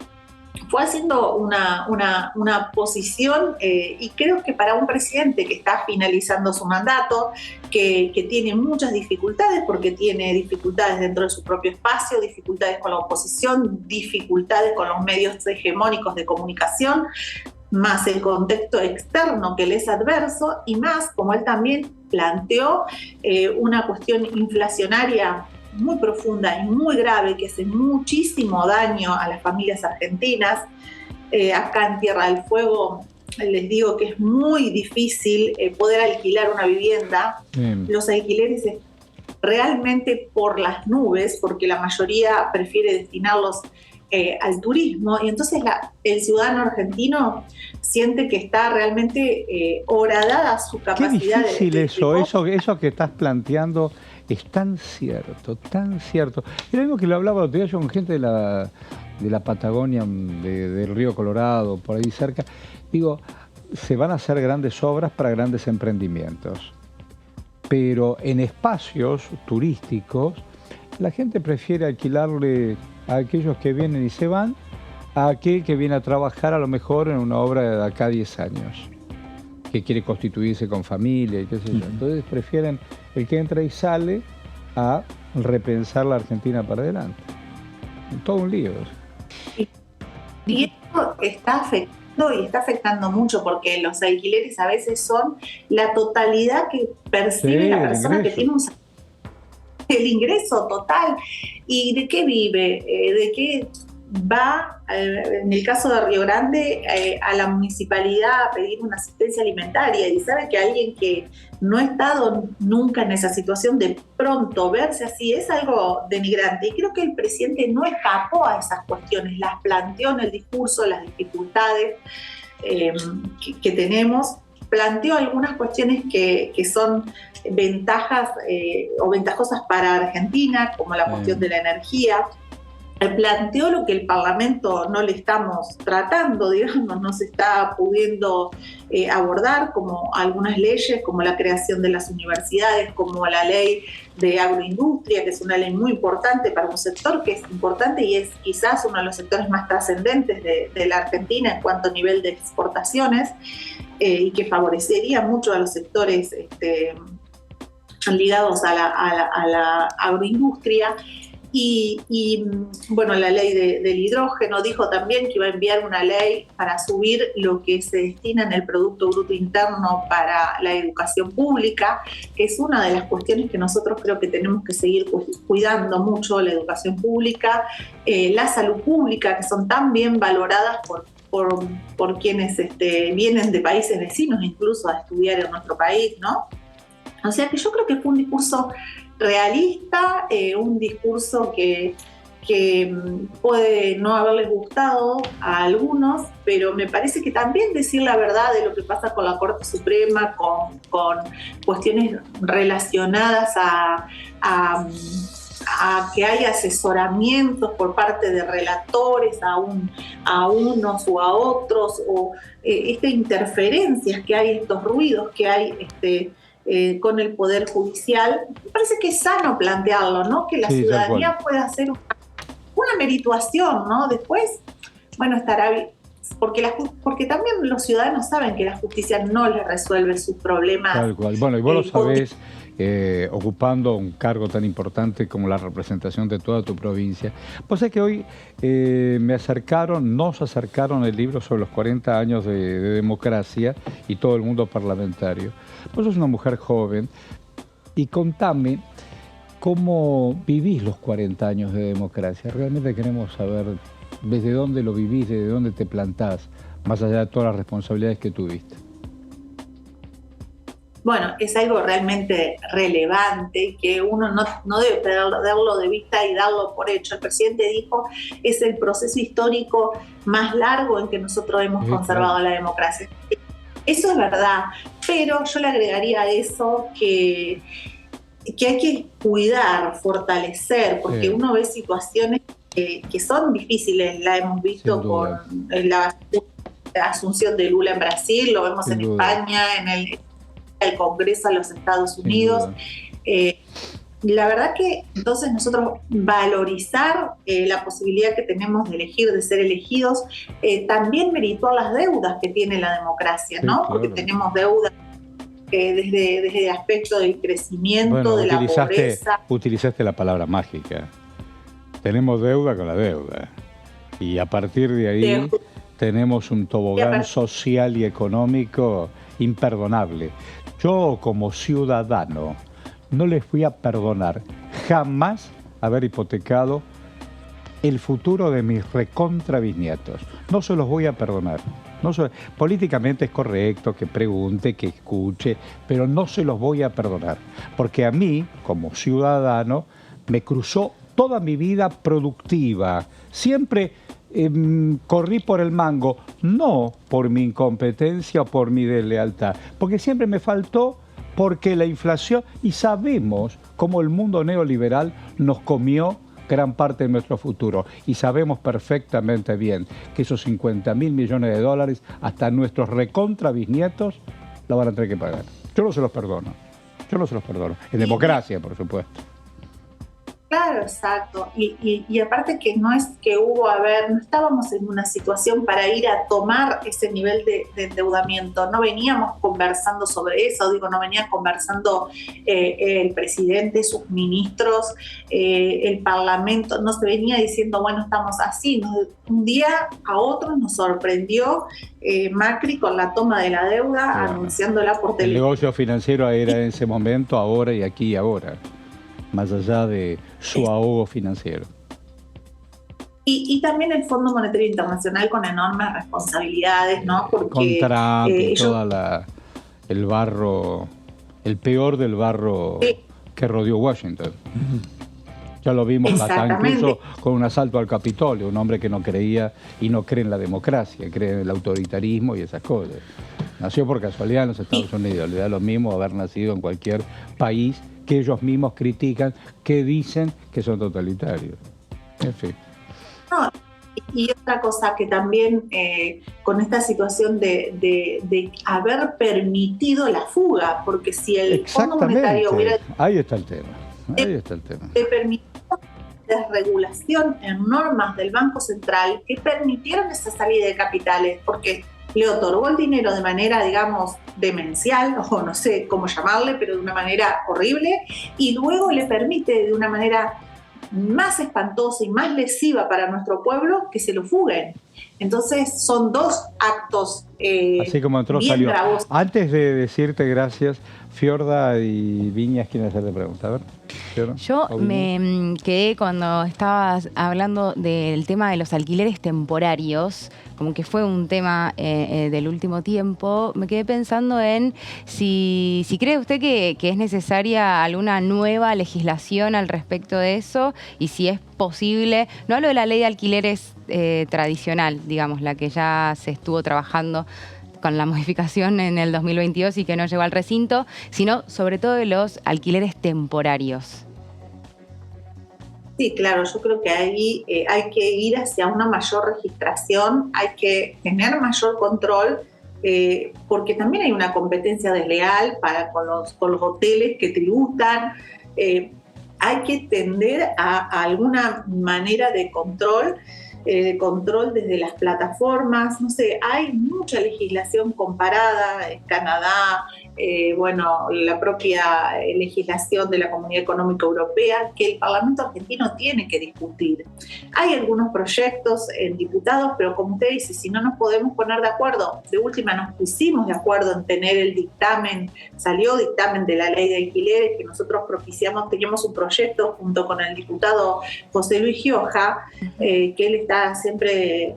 Fue haciendo una posición y creo que para un presidente que está finalizando su mandato, que tiene muchas dificultades, porque tiene dificultades dentro de su propio espacio, dificultades con la oposición, dificultades con los medios hegemónicos de comunicación, más el contexto externo que le es adverso, y más, como él también planteó, una cuestión inflacionaria muy profunda y muy grave que hace muchísimo daño a las familias argentinas. Acá en Tierra del Fuego les digo que es muy difícil poder alquilar una vivienda. Los alquileres realmente por las nubes, porque la mayoría prefiere destinarlos al turismo, y entonces el ciudadano argentino siente que está realmente horadada su capacidad. Qué difícil eso que estás planteando. Es tan cierto, tan cierto. Es lo mismo que lo hablaba el otro día yo con gente de la Patagonia, del Río Colorado, por ahí cerca. Digo, se van a hacer grandes obras para grandes emprendimientos, pero en espacios turísticos la gente prefiere alquilarle a aquellos que vienen y se van a aquel que viene a trabajar a lo mejor en una obra de acá a 10 años, que quiere constituirse con familia y qué sé yo. Entonces prefieren el que entra y sale a repensar la Argentina para adelante. Todo un lío. Y esto está afectando mucho, porque los alquileres a veces son la totalidad que percibe la persona que tiene el ingreso total. ¿Y de qué vive? ¿De qué va, en el caso de Río Grande, a la municipalidad a pedir una asistencia alimentaria, y sabe que alguien que no ha estado nunca en esa situación, de pronto verse así es algo denigrante? Y creo que el presidente no escapó a esas cuestiones, las planteó en el discurso, las dificultades que tenemos, planteó algunas cuestiones que son ventajas o ventajosas para Argentina, como la cuestión de la energía. Planteó lo que el Parlamento no le estamos tratando, digamos, no se está pudiendo abordar, como algunas leyes, como la creación de las universidades, como la ley de agroindustria, que es una ley muy importante para un sector que es importante y es quizás uno de los sectores más trascendentes de la Argentina en cuanto a nivel de exportaciones, y que favorecería mucho a los sectores ligados a la agroindustria. Y la ley del hidrógeno. Dijo también que iba a enviar una ley para subir lo que se destina en el Producto Bruto Interno para la educación pública, que es una de las cuestiones que nosotros creo que tenemos que seguir cuidando mucho, la educación pública, la salud pública, que son tan bien valoradas por quienes vienen de países vecinos incluso a estudiar en nuestro país, ¿no? O sea que yo creo que fue un discurso realista, un discurso que puede no haberles gustado a algunos, pero me parece que también decir la verdad de lo que pasa con la Corte Suprema, con cuestiones relacionadas a que hay asesoramientos por parte de relatores a unos o a otros, o interferencias que hay, estos ruidos que hay con el Poder Judicial. Me parece que es sano plantearlo, ¿no? Que la ciudadanía pueda hacer una merituación, ¿no? Después, estará bien, porque también los ciudadanos saben que la justicia no les resuelve sus problemas. Tal cual. Bueno, y vos lo sabés, ocupando un cargo tan importante como la representación de toda tu provincia. Vos sabés que hoy nos acercaron el libro sobre los 40 años de democracia y todo el mundo parlamentario. Vos sos una mujer joven y contame cómo vivís los 40 años de democracia. Realmente queremos saber desde dónde lo vivís, desde dónde te plantás, más allá de todas las responsabilidades que tuviste. bueno, es algo realmente relevante que uno no debe perderlo de vista y darlo por hecho. El presidente dijo, es el proceso histórico más largo en que nosotros hemos conservado la democracia. Eso es verdad, pero yo le agregaría a eso que hay que cuidar, fortalecer, porque uno ve situaciones que son difíciles. La hemos visto con la asunción de Lula en Brasil, lo vemos en España, en el Congreso de los Estados Unidos. La verdad que entonces nosotros valorizar la posibilidad que tenemos de elegir, de ser elegidos, también merituar las deudas que tiene la democracia, ¿no? Claro. Porque tenemos deudas desde el aspecto del crecimiento, de la pobreza. Utilizaste la palabra mágica. Tenemos deuda con la deuda. Y a partir de ahí tenemos un tobogán social y económico imperdonable. Yo, como ciudadano, no les voy a perdonar jamás haber hipotecado el futuro de mis recontrabisnietos. No se los voy a perdonar. Políticamente es correcto que pregunte, que escuche, pero no se los voy a perdonar. Porque a mí, como ciudadano, me cruzó toda mi vida productiva. Siempre corrí por el mango, no por mi incompetencia o por mi deslealtad, porque siempre me faltó, porque la inflación, y sabemos cómo el mundo neoliberal nos comió gran parte de nuestro futuro, y sabemos perfectamente bien que esos 50.000 millones de dólares hasta nuestros recontrabisnietos lo van a tener que pagar. Yo no se los perdono, en democracia, por supuesto. Claro, exacto. Y aparte que no es que no estábamos en una situación para ir a tomar ese nivel de endeudamiento. No veníamos conversando sobre eso, no venía conversando el presidente, sus ministros, el parlamento, no se venía diciendo, bueno, estamos así. Un día a otro nos sorprendió Macri con la toma de la deuda, anunciándola por televisión. El negocio financiero era en ese momento, ahora y aquí y ahora, más allá de su ahogo financiero. Y también el Fondo Monetario Internacional con enormes responsabilidades, ¿no? Porque con Trump y el barro, el peor del barro que rodeó Washington. Ya lo vimos hasta incluso con un asalto al Capitolio, un hombre que no creía y no cree en la democracia, cree en el autoritarismo y esas cosas. Nació por casualidad en los Estados Unidos, le da lo mismo haber nacido en cualquier país que ellos mismos critican, que dicen que son totalitarios. En fin. No, y otra cosa que también con esta situación de haber permitido la fuga, porque si el Fondo Monetario hubiera... Ahí está el tema. De permitido desregulación en normas del Banco Central que permitieron esa salida de capitales, porque le otorgó el dinero de manera, digamos, demencial, o no sé cómo llamarle, pero de una manera horrible, y luego le permite de una manera más espantosa y más lesiva para nuestro pueblo que se lo fuguen. Entonces son dos actos así como entró, bien salió. bravos. Antes de decirte gracias, Fiorda y Viñas quieren hacerte pregunta. A ver, Fiorda, yo me quedé cuando estabas hablando del tema de los alquileres temporarios, como que fue un tema del último tiempo. Me quedé pensando en si cree usted que es necesaria alguna nueva legislación al respecto de eso, y si es posible, no hablo de la ley de alquileres tradicional, digamos, la que ya se estuvo trabajando con la modificación en el 2022 y que no llegó al recinto, sino sobre todo de los alquileres temporarios. Sí, claro, yo creo que ahí hay que ir hacia una mayor registración, hay que tener mayor control, porque también hay una competencia desleal con los hoteles que tributan. Hay que tender a alguna manera de control desde las plataformas. No sé, hay mucha legislación comparada en Canadá, la propia legislación de la Comunidad Económica Europea que el Parlamento argentino tiene que discutir. Hay algunos proyectos en diputados, pero como usted dice, si no nos podemos poner de acuerdo, de última nos pusimos de acuerdo en tener el dictamen, salió dictamen de la ley de alquileres que nosotros propiciamos, teníamos un proyecto junto con el diputado José Luis Gioja, que él está siempre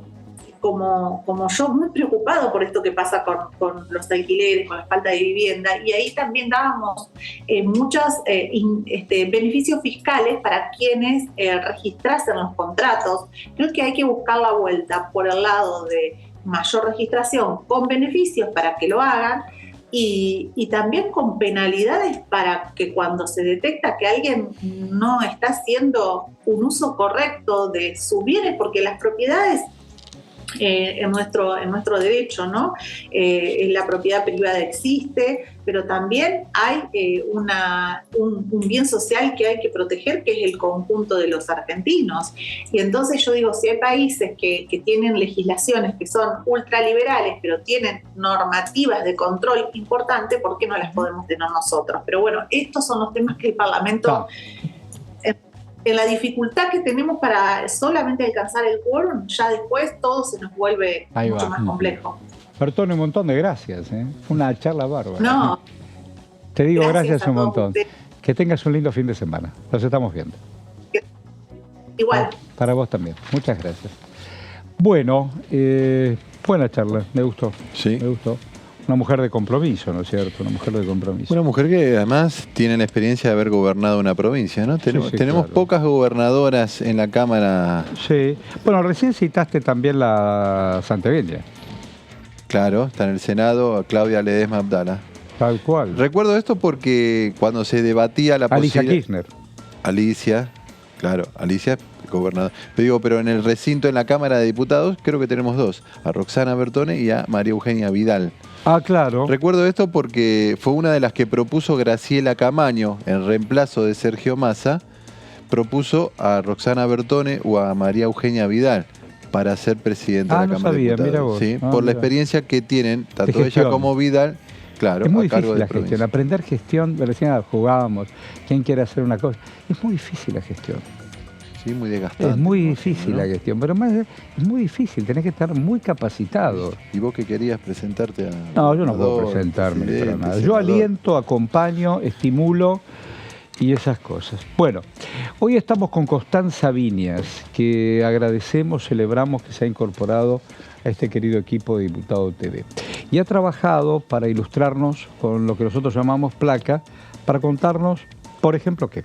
como yo, muy preocupado por esto que pasa con los alquileres, con la falta de vivienda, y ahí también dábamos muchos beneficios fiscales para quienes registrasen los contratos. Creo que hay que buscar la vuelta por el lado de mayor registración con beneficios para que lo hagan, y también con penalidades para que cuando se detecta que alguien no está haciendo un uso correcto de sus bienes, porque las propiedades en nuestro derecho, ¿no? La propiedad privada existe, pero también hay un bien social que hay que proteger, que es el conjunto de los argentinos. Y entonces yo digo, si hay países que tienen legislaciones que son ultraliberales, pero tienen normativas de control importante, ¿por qué no las podemos tener nosotros? Pero bueno, estos son los temas que el Parlamento... En la dificultad que tenemos para solamente alcanzar el quórum, ya después todo se nos vuelve mucho más complejo. Bertone, un montón de gracias. Fue una charla bárbara. No. Te digo gracias un montón. Que tengas un lindo fin de semana. Nos estamos viendo. Igual. Para vos también. Muchas gracias. Bueno, buena charla. Me gustó. Sí. Me gustó. Una mujer de compromiso, ¿no es cierto? Una mujer de compromiso. Una mujer que además tiene la experiencia de haber gobernado una provincia, ¿no? Tenemos claro. Pocas gobernadoras en la Cámara. Sí. Bueno, recién citaste también la santiagueña. Claro, está en el Senado, a Claudia Ledesma Abdala. Tal cual. Recuerdo esto porque cuando se debatía la Alicia posibilidad... Kirchner. Alicia, gobernadora. Pero en el recinto, en la Cámara de Diputados, creo que tenemos dos. A Roxana Bertone y a María Eugenia Vidal. Ah, claro. Recuerdo esto porque fue una de las que propuso Graciela Camaño, en reemplazo de Sergio Massa, propuso a Roxana Bertone o a María Eugenia Vidal para ser presidenta de la Cámara de Diputados. Mira vos. ¿Sí? Por la experiencia que tienen, tanto ella como Vidal, claro, es muy a cargo difícil de la gestión. Aprender gestión, recién jugábamos, ¿quién quiere hacer una cosa? Es muy difícil la gestión. Sí, muy desgastante. Es muy difícil, ¿no? La gestión, pero más es muy difícil, tenés que estar muy capacitado. ¿Y vos que querías presentarte a...? No, yo no puedo presentarme para nada. Yo aliento, acompaño, estimulo y esas cosas. Bueno, hoy estamos con Constanza Viñas, que agradecemos, celebramos que se ha incorporado a este querido equipo de Diputado TV. Y ha trabajado para ilustrarnos con lo que nosotros llamamos placa, para contarnos, por ejemplo, ¿qué?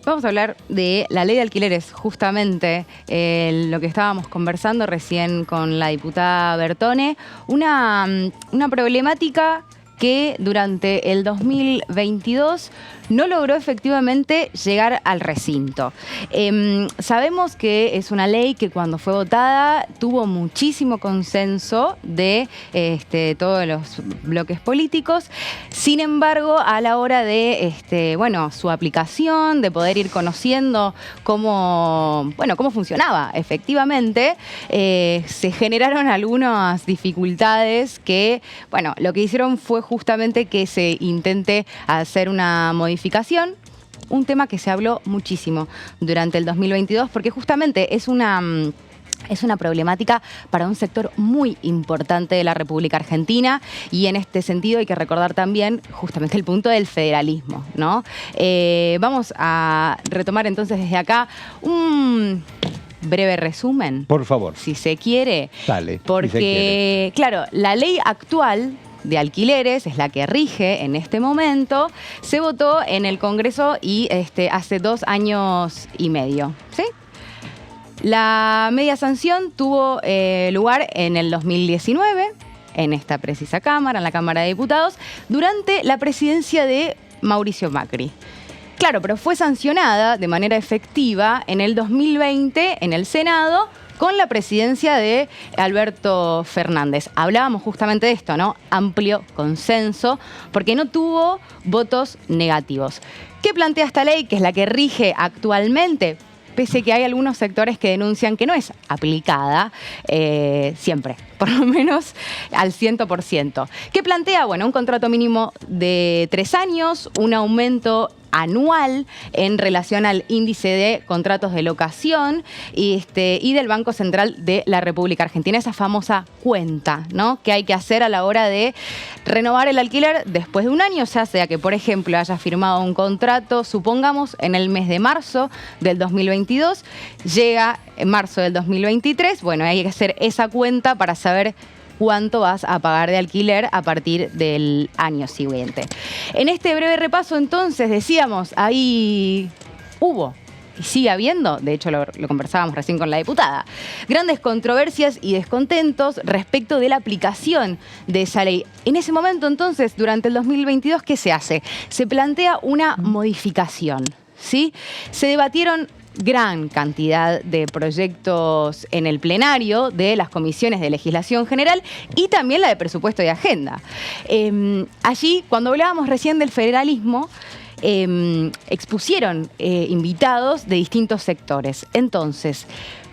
Vamos a hablar de la ley de alquileres, justamente lo que estábamos conversando recién con la diputada Bertone, una problemática que durante el 2022 no logró efectivamente llegar al recinto. Sabemos que es una ley que cuando fue votada tuvo muchísimo consenso de todos los bloques políticos. Sin embargo, a la hora de su aplicación, de poder ir conociendo cómo funcionaba efectivamente, se generaron algunas dificultades que, lo que hicieron fue justamente que se intente hacer una modificación, un tema que se habló muchísimo durante el 2022, porque justamente es una problemática para un sector muy importante de la República Argentina, y en este sentido hay que recordar también justamente el punto del federalismo, ¿no? Vamos a retomar entonces desde acá un breve resumen. Por favor. Si se quiere. Dale. Porque, claro, la ley actual de alquileres es la que rige en este momento, se votó en el Congreso y hace 2 años y medio, ¿sí? La media sanción tuvo lugar en el 2019, en esta precisa Cámara, en la Cámara de Diputados, durante la presidencia de Mauricio Macri. Claro, pero fue sancionada de manera efectiva en el 2020 en el Senado, con la presidencia de Alberto Fernández. Hablábamos justamente de esto, ¿no? Amplio consenso, porque no tuvo votos negativos. ¿Qué plantea esta ley, que es la que rige actualmente? Pese que hay algunos sectores que denuncian que no es aplicada siempre, por lo menos al 100%. ¿Qué plantea? Bueno, un contrato mínimo de 3 años, un aumento anual en relación al índice de contratos de locación y del Banco Central de la República Argentina, esa famosa cuenta, ¿no?, que hay que hacer a la hora de renovar el alquiler después de un año, ya sea que, por ejemplo, haya firmado un contrato, supongamos, en el mes de marzo del 2022, llega en marzo del 2023, bueno, hay que hacer esa cuenta para saber cuánto vas a pagar de alquiler a partir del año siguiente. En este breve repaso, entonces, decíamos, ahí hubo y sigue habiendo, de hecho lo conversábamos recién con la diputada, grandes controversias y descontentos respecto de la aplicación de esa ley. En ese momento, entonces, durante el 2022, ¿qué se hace? Se plantea una modificación, ¿sí? Se debatieron gran cantidad de proyectos en el plenario de las comisiones de legislación general y también la de presupuesto y agenda. Allí, cuando hablábamos recién del federalismo, expusieron invitados de distintos sectores. Entonces,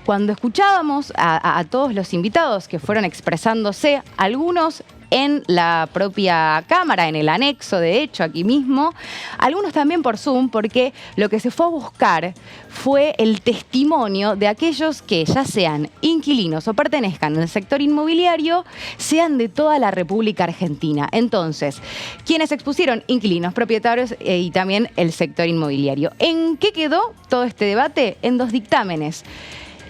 cuando escuchábamos a todos los invitados que fueron expresándose, algunos en la propia Cámara, en el anexo, de hecho, aquí mismo, algunos también por Zoom, porque lo que se fue a buscar fue el testimonio de aquellos que, ya sean inquilinos o pertenezcan al sector inmobiliario, sean de toda la República Argentina. Entonces, ¿quiénes expusieron? Inquilinos, propietarios y también el sector inmobiliario. ¿En qué quedó todo este debate? En 2 dictámenes.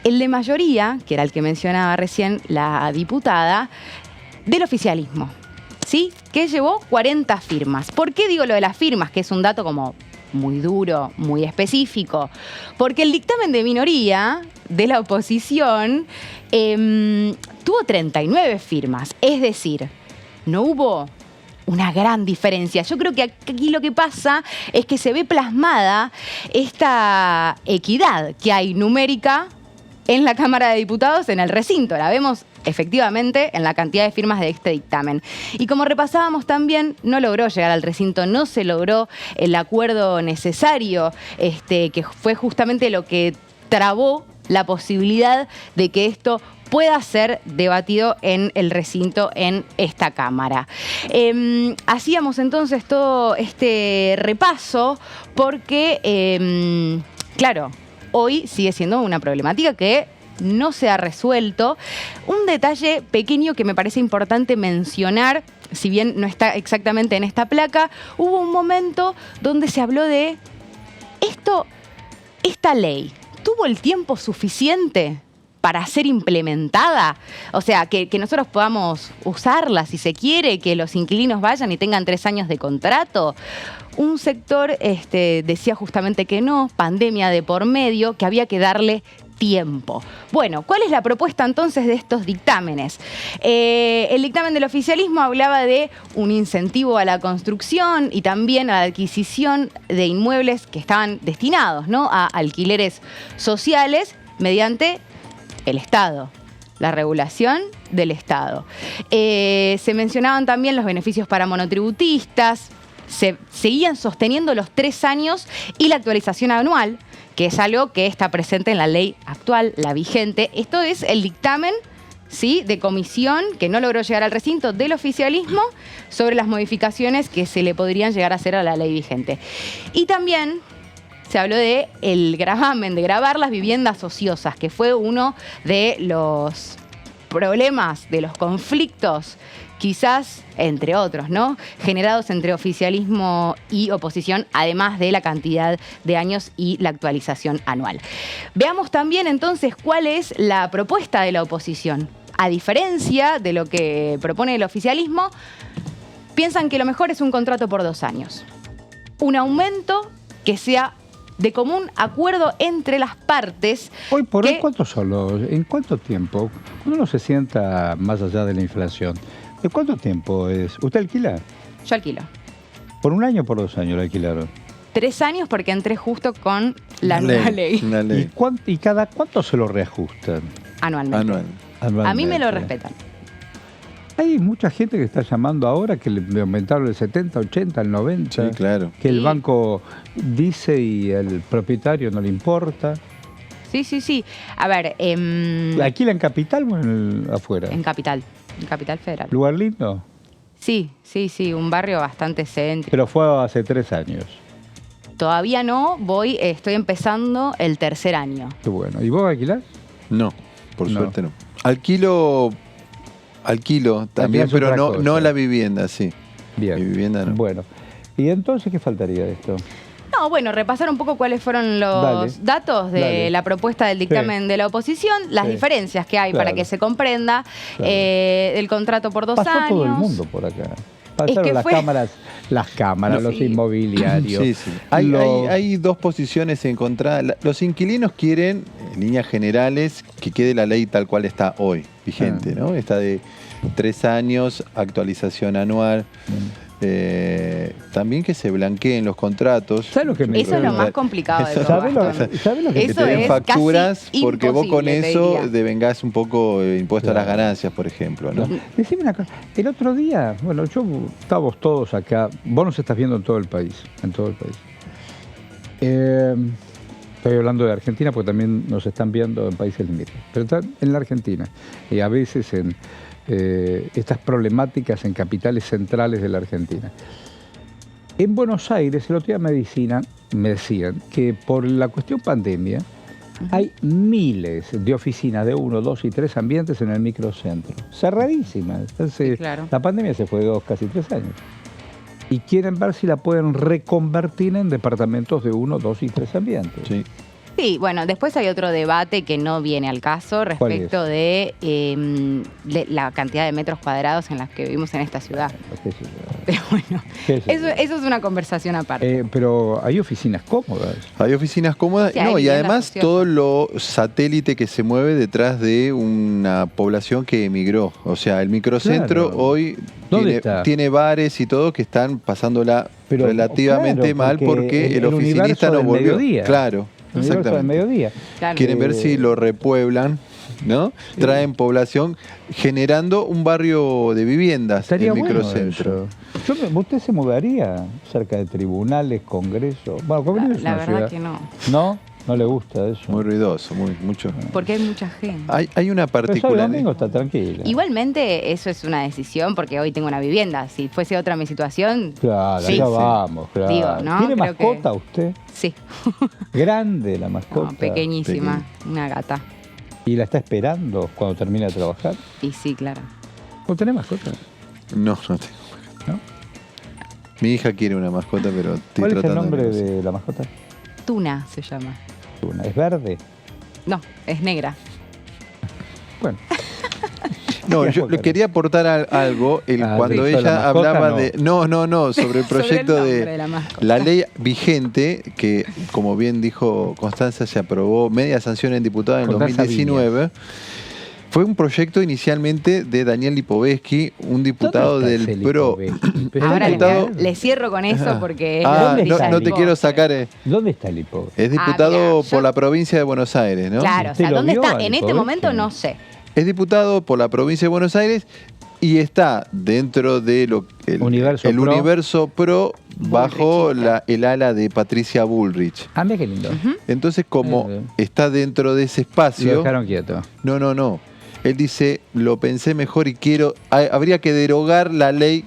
El de mayoría, que era el que mencionaba recién la diputada, del oficialismo, ¿sí?, que llevó 40 firmas. ¿Por qué digo lo de las firmas? Que es un dato como muy duro, muy específico. Porque el dictamen de minoría de la oposición tuvo 39 firmas. Es decir, no hubo una gran diferencia. Yo creo que aquí lo que pasa es que se ve plasmada esta equidad que hay numérica en la Cámara de Diputados, en el recinto. La vemos efectivamente en la cantidad de firmas de este dictamen. Y como repasábamos también, no logró llegar al recinto, no se logró el acuerdo necesario, que fue justamente lo que trabó la posibilidad de que esto pueda ser debatido en el recinto en esta Cámara. Hacíamos entonces todo este repaso porque, claro, hoy sigue siendo una problemática que no se ha resuelto. Un detalle pequeño que me parece importante mencionar, si bien no está exactamente en esta placa, hubo un momento donde se habló de esta ley. ¿Tuvo el tiempo suficiente para ser implementada? O sea, que nosotros podamos usarla si se quiere, que los inquilinos vayan y tengan 3 años de contrato. Un sector decía justamente que no, pandemia de por medio, que había que darle tiempo. Bueno, ¿cuál es la propuesta entonces de estos dictámenes? El dictamen del oficialismo hablaba de un incentivo a la construcción y también a la adquisición de inmuebles que estaban destinados, ¿no?, a alquileres sociales mediante el Estado, la regulación del Estado. Se mencionaban también los beneficios para monotributistas, se seguían sosteniendo los 3 años y la actualización anual, que es algo que está presente en la ley actual, la vigente. Esto es el dictamen, ¿sí?, de comisión que no logró llegar al recinto del oficialismo sobre las modificaciones que se le podrían llegar a hacer a la ley vigente. Y también se habló de el gravamen, de gravar las viviendas ociosas, que fue uno de los problemas, de los conflictos, quizás, entre otros, ¿no?, generados entre oficialismo y oposición, además de la cantidad de años y la actualización anual. Veamos también, entonces, cuál es la propuesta de la oposición. A diferencia de lo que propone el oficialismo, piensan que lo mejor es un contrato por 2 años. Un aumento que sea de común acuerdo entre las partes. Hoy por hoy, ¿cuántos son los? ¿En cuánto tiempo? Uno se sienta más allá de la inflación. ¿De cuánto tiempo es? ¿Usted alquila? Yo alquilo. ¿Por 1 año o por 2 años lo alquilaron? 3 años porque entré justo con la nueva ley. ¿Y cada cuánto se lo reajustan? Anualmente. A mí me lo respetan. Hay mucha gente que está llamando ahora que le aumentaron el 70, 80, el 90. Sí, claro. Que el banco dice y el propietario no le importa. Sí. A ver... ¿Alquila en Capital o afuera? En Capital Federal. ¿Lugar lindo? Sí, un barrio bastante céntrico. Pero fue hace 3 años. Todavía no, estoy empezando el tercer año. Qué bueno. ¿Y vos alquilás? No, por suerte no. Alquilo también, Alquilás pero otra no cosa. la vivienda, sí. Bien. Mi vivienda no. Bueno. ¿Y entonces qué faltaría de esto? No, bueno, repasar un poco cuáles fueron los Dale. datos de Dale. la propuesta del dictamen de la oposición, las Sí. diferencias que hay para Claro. que se comprenda, Claro. el contrato por 2 Pasó años. todo el mundo por acá. Pasaron que las fue- cámaras, los inmobiliarios. Sí, sí. Hay dos posiciones encontradas. Los inquilinos quieren, en líneas generales, que quede la ley tal cual está hoy, vigente, ¿no? Está de 3 años, actualización anual. También que se blanqueen los contratos. ¿Sabes lo que me Eso es lo más complicado de todo. ¿Sabes lo Gastón. que Que Eso te den es facturas, casi porque vos con imposible, te eso diría. devengás un poco impuesto a las ganancias, por ejemplo, ¿no? Decime una cosa. El otro día, bueno, estábamos todos acá. Vos nos estás viendo en todo el país. Estoy hablando de Argentina porque también nos están viendo en países limítrofes. Pero están en la Argentina. Y a veces en estas problemáticas en capitales centrales de la Argentina. En Buenos Aires, el otro día me decían que por la cuestión pandemia hay miles de oficinas de 1, 2 y 3 ambientes en el microcentro. Cerradísimas. Entonces, claro. La pandemia se fue de casi 3 años. Y quieren ver si la pueden reconvertir en departamentos de 1, 2 y 3 ambientes. Sí. Sí, bueno, después hay otro debate que no viene al caso respecto de la cantidad de metros cuadrados en las que vivimos en esta ciudad. Pero bueno, eso es una conversación aparte. Pero hay oficinas cómodas. Hay oficinas cómodas, Sí, hay no, y viviendas además ociosas. todo lo satélite que se mueve detrás de una población que emigró. O sea, el microcentro Claro. hoy ¿Dónde está? tiene bares y todo que están pasándola Pero, relativamente claro, mal porque el universo oficinista no del volvió. mediodía. Claro, El universo del exactamente. mediodía. Claro. Quieren ver si lo repueblan, ¿no? Sí. Traen población generando un barrio de viviendas Estaría en el bueno microcentro. eso. ¿Usted se mudaría cerca de tribunales, congresos? Bueno, congresos es La una verdad ciudad. que no, ¿No? ¿No le gusta eso? Muy ruidoso, mucho. porque hay mucha gente. Hay una Pero sábado y particularidad. domingo está tranquila. Igualmente, eso es una decisión porque hoy tengo una vivienda. Si fuese otra mi situación, Claro, sí. ya vamos, claro. Digo, ¿no? ¿Tiene Creo que- mascota usted? Sí. Grande la mascota. No, pequeñísima, una gata. ¿Y la está esperando cuando termine de trabajar? Y sí, claro. ¿Vos tenés mascota? No tengo. ¿No? Mi hija quiere una mascota, pero estoy ¿Cuál es el tratando nombre de... de la mascota? Tuna se llama. ¿Es verde? No, es negra. Bueno. No, yo le quería aportar algo cuando sí, ella la mascota, hablaba no. de... No, sobre el proyecto Sobre el nombre de... de la mascota. La ley vigente, que como bien dijo Constanza, se aprobó media sanción en diputada en el Constanza 2019. Fue un proyecto inicialmente de Daniel Lipovetsky, un diputado ¿Dónde está del ese PRO. Lipovetsky? Pero Ahora diputado- le cierro con eso porque es Ah, la no, noticia no del te quiero postre. sacar... ¿Dónde está el Lipovetsky? Es diputado mira, por la provincia de Buenos Aires, ¿no? Claro, o ¿Usted sea, lo ¿dónde vio está? al En este Lipovetsky? momento no sé. Es diputado por la provincia de Buenos Aires y está dentro de el universo pro bajo el ala de Patricia Bullrich. Ah, mira qué lindo. Entonces, como está dentro de ese Lo espacio... dejaron quieto. No. Él dice, lo pensé mejor y habría que derogar la ley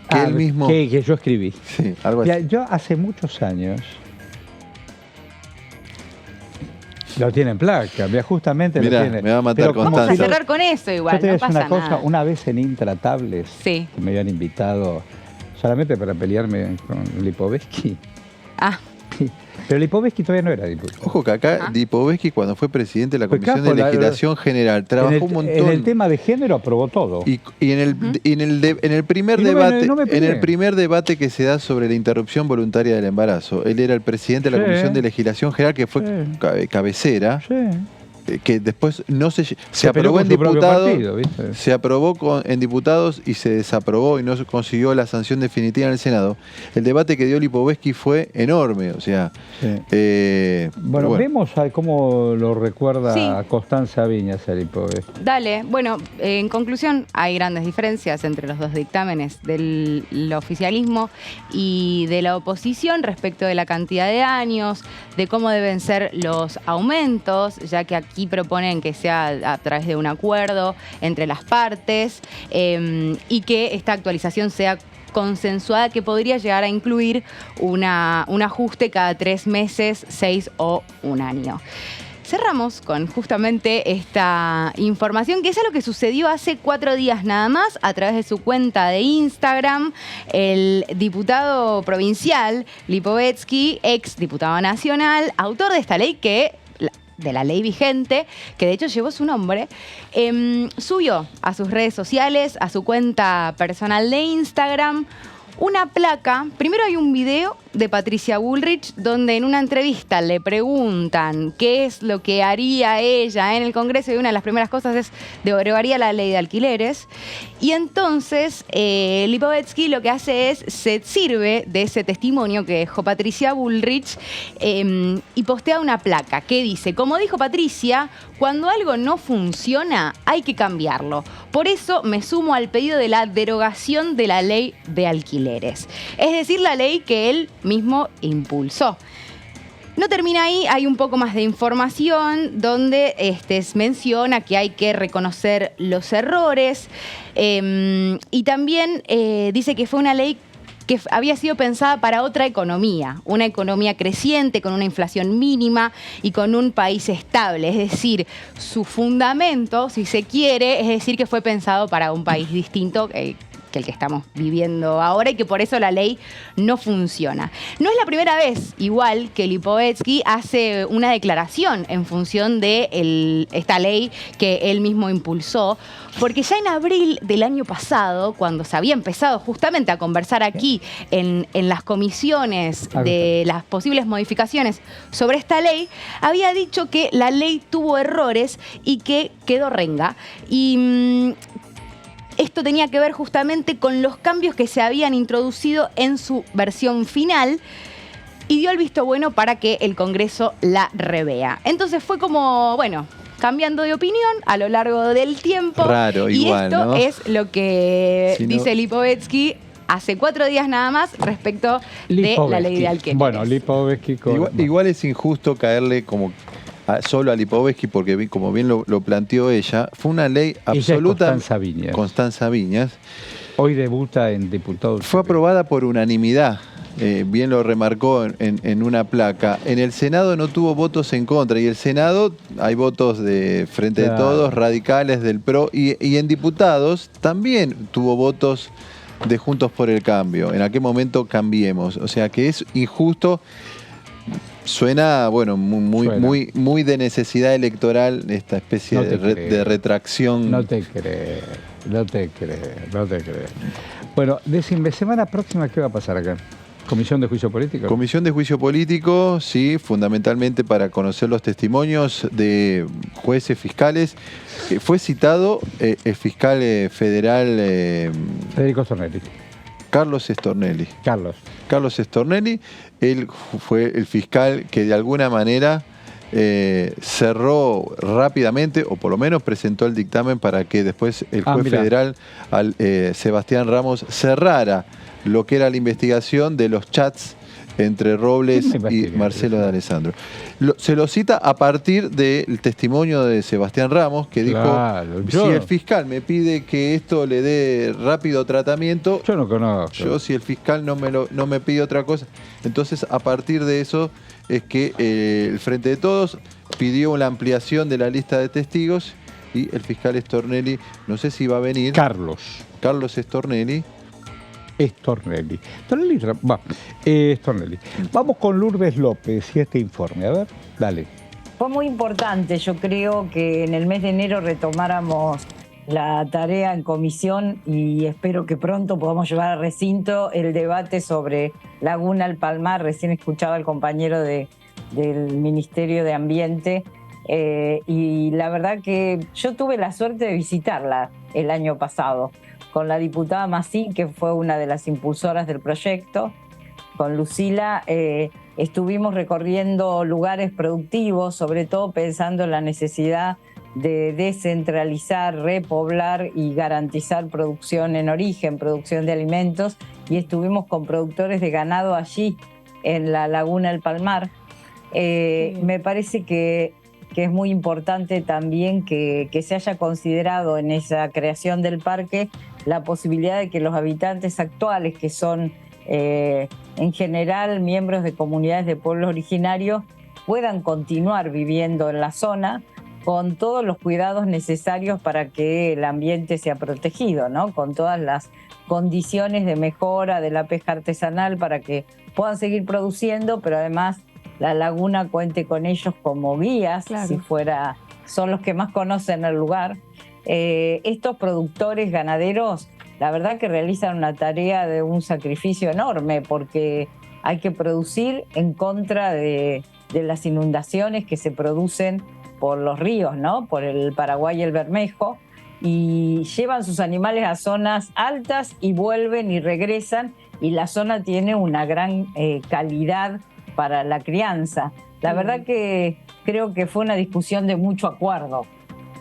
que él mismo... Que yo escribí. Sí, algo así. Ya, yo hace muchos años... Lo tiene en placa, mira, justamente Mirá, lo tiene. me va a matar Pero como Constanza. Vamos a si lo- cerrar con eso igual, Yo te voy a no decir pasa una cosa, nada. una vez en Intratables, Sí. que me habían invitado solamente para pelearme con Lipovetsky. Ah, Pero Lipovetsky todavía no era diputado. Ojo que acá Lipovetsky, cuando fue presidente de la Pues Comisión claro, de Legislación General, trabajó un montón. En el tema de género aprobó todo. Y en el primer Y no me- debate, no me en peleé. el primer debate que se da sobre la interrupción voluntaria del embarazo, él era el presidente de la Sí. Comisión de Legislación General, que fue cabecera, Sí. que después no se Se peleó aprobó en con su propio diputados, partido, ¿viste? se aprobó en diputados y se desaprobó y no se consiguió la sanción definitiva en el Senado. El debate que dio Lipovetsky fue enorme, o sea, Bueno, vemos cómo lo recuerda Sí. Constanza Viñas a Lipovetsky. dale. Bueno, en conclusión, hay grandes diferencias entre los dos dictámenes del oficialismo y de la oposición respecto de la cantidad de años, de cómo deben ser los aumentos, ya que aquí proponen que sea a través de un acuerdo entre las partes y que esta actualización sea consensuada que podría llegar a incluir un ajuste cada 3 meses, 6 o 1 año. Cerramos con justamente esta información, que es algo que sucedió hace 4 días nada más. A través de su cuenta de Instagram, el diputado provincial Lipovetsky, ex diputado nacional, autor de esta ley de la ley vigente, que de hecho llevó su nombre, subió a sus redes sociales, a su cuenta personal de Instagram, una placa. Primero hay un video de Patricia Bullrich donde en una entrevista le preguntan qué es lo que haría ella en el Congreso, y una de las primeras cosas es derogaría la ley de alquileres. Y entonces Lipovetsky lo que hace es, se sirve de ese testimonio que dejó Patricia Bullrich y postea una placa que dice: como dijo Patricia, cuando algo no funciona hay que cambiarlo. Por eso me sumo al pedido de la derogación de la ley de alquileres. Es decir, la ley que él mismo impulsó. No termina ahí, hay un poco más de información donde menciona que hay que reconocer los errores y también dice que fue una ley que había sido pensada para otra economía, una economía creciente, con una inflación mínima y con un país estable. Es decir, su fundamento, si se quiere, es decir que fue pensado para un país distinto que el que estamos viviendo ahora, y que por eso la ley no funciona. No es la primera vez, igual, que Lipovetsky hace una declaración en función de esta ley que él mismo impulsó, porque ya en abril del año pasado, cuando se había empezado justamente a conversar aquí en las comisiones de las posibles modificaciones sobre esta ley, había dicho que la ley tuvo errores y que quedó renga. Y esto tenía que ver justamente con los cambios que se habían introducido en su versión final, y dio el visto bueno para que el Congreso la revea. Entonces fue como, bueno, cambiando de opinión a lo largo del tiempo. Raro, y igual, esto ¿no? es lo que Si dice no... Lipovetsky hace 4 días nada más respecto de la ley de alquileres. Bueno, Lipovetsky... Igual es injusto caerle como solo a Lipovetsky, porque como bien lo planteó ella, fue una ley absoluta. Constanza Viñas. Constanza Viñas. Hoy debuta en diputados. Fue aprobada por unanimidad. Bien lo remarcó en una placa. En el Senado no tuvo votos en contra, y el Senado hay votos de Frente de Todos, radicales, del PRO, y en diputados también tuvo votos de Juntos por el Cambio. En aquel momento Cambiemos. O sea que es injusto. Suena, bueno, muy de necesidad electoral esta especie de retracción. No te crees. Bueno, decime, semana próxima, ¿qué va a pasar acá? ¿Comisión de juicio político? Comisión de juicio político, sí, fundamentalmente para conocer los testimonios de jueces, fiscales. Fue citado el fiscal federal... Federico Stornelli. Carlos Stornelli. Carlos Stornelli, él fue el fiscal que de alguna manera cerró rápidamente, o por lo menos presentó el dictamen para que después el juez federal, Sebastián Ramos, cerrara lo que era la investigación de los chats entre Robles y Marcelo de Alessandro. Se lo cita a partir del testimonio de Sebastián Ramos, que dijo, si el fiscal me pide que esto le dé rápido tratamiento, yo no conozco. Yo, si el fiscal no me pide otra cosa. Entonces, a partir de eso es que el Frente de Todos pidió una ampliación de la lista de testigos, y el fiscal Stornelli, no sé si va a venir. Carlos Stornelli. Stornelli. Stornelli. Vamos con Lourdes López y este informe. A ver, dale. Fue muy importante, yo creo, que en el mes de enero retomáramos la tarea en comisión, y espero que pronto podamos llevar al recinto el debate sobre Laguna El Palmar. Recién escuchaba al compañero del Ministerio de Ambiente, y la verdad que yo tuve la suerte de visitarla el año pasado con la diputada Masí, que fue una de las impulsoras del proyecto. Con Lucila estuvimos recorriendo lugares productivos, sobre todo pensando en la necesidad de descentralizar, repoblar y garantizar producción en origen, producción de alimentos, y estuvimos con productores de ganado allí, en la Laguna El Palmar. Me parece que que es muy importante también que se haya considerado en esa creación del parque la posibilidad de que los habitantes actuales, que son en general miembros de comunidades de pueblos originarios, puedan continuar viviendo en la zona con todos los cuidados necesarios para que el ambiente sea protegido, ¿no? Con todas las condiciones de mejora de la pesca artesanal para que puedan seguir produciendo, pero además la laguna cuente con ellos como guías, claro. Si fuera, son los que más conocen el lugar. Estos productores ganaderos, la verdad que realizan una tarea de un sacrificio enorme, porque hay que producir en contra de las inundaciones que se producen por los ríos, ¿no? Por el Paraguay y el Bermejo, y llevan sus animales a zonas altas y vuelven y regresan, y la zona tiene una gran calidad para la crianza. La verdad que creo que fue una discusión de mucho acuerdo.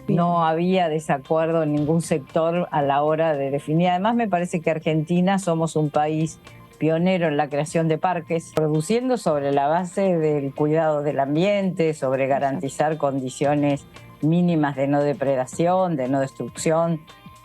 No había desacuerdo en ningún sector a la hora de definir. Además, me parece que Argentina somos un país pionero en la creación de parques, produciendo sobre la base del cuidado del ambiente, sobre garantizar condiciones mínimas de no depredación, de no destrucción.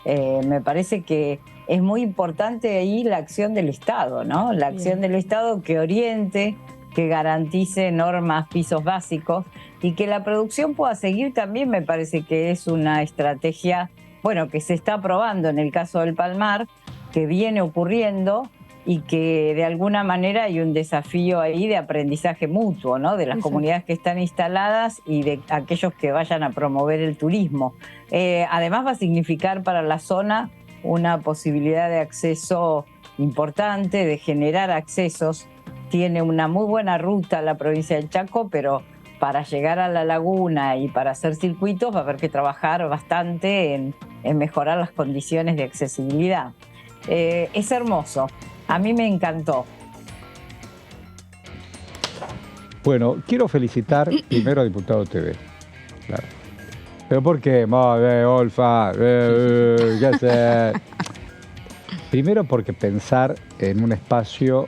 Me parece que es muy importante ahí la acción del Estado, ¿no? La acción del Estado que oriente, que garantice normas, pisos básicos, y que la producción pueda seguir también. Me parece que es una estrategia, bueno, que se está probando en el caso del Palmar, que viene ocurriendo, y que de alguna manera hay un desafío ahí de aprendizaje mutuo, ¿no? De las comunidades que están instaladas y de aquellos que vayan a promover el turismo. Además va a significar para la zona una posibilidad de acceso importante, de generar accesos. Tiene una muy buena ruta la provincia del Chaco, pero para llegar a la laguna y para hacer circuitos va a haber que trabajar bastante en mejorar las condiciones de accesibilidad. Es hermoso. A mí me encantó. Bueno, quiero felicitar primero a Diputado TV. Claro. ¿Pero por qué? Olfa, ¿qué hacer? Primero porque pensar en un espacio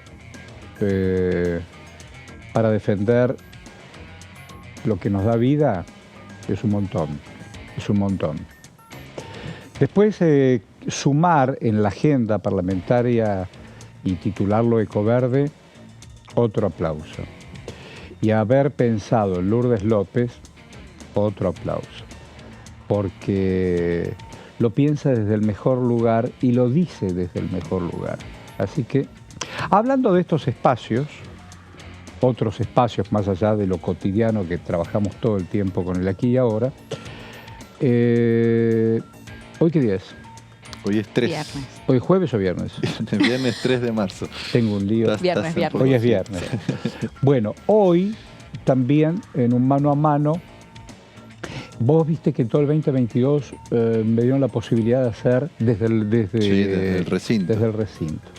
para defender lo que nos da vida es un montón. Es un montón. Después, sumar en la agenda parlamentaria y titularlo Ecoverde, otro aplauso. Y haber pensado en Lourdes López, otro aplauso. Porque lo piensa desde el mejor lugar y lo dice desde el mejor lugar. Así que, hablando de estos espacios, otros espacios más allá de lo cotidiano que trabajamos todo el tiempo con el aquí y ahora, ¿hoy qué día es? Hoy es 3. Viernes. ¿Hoy jueves o viernes? Viernes 3 de marzo. Tengo un lío. Viernes. Hoy es viernes. Bueno, hoy también en un mano a mano, vos viste que todo el 2022 me dieron la posibilidad de hacer desde el recinto. Desde el recinto.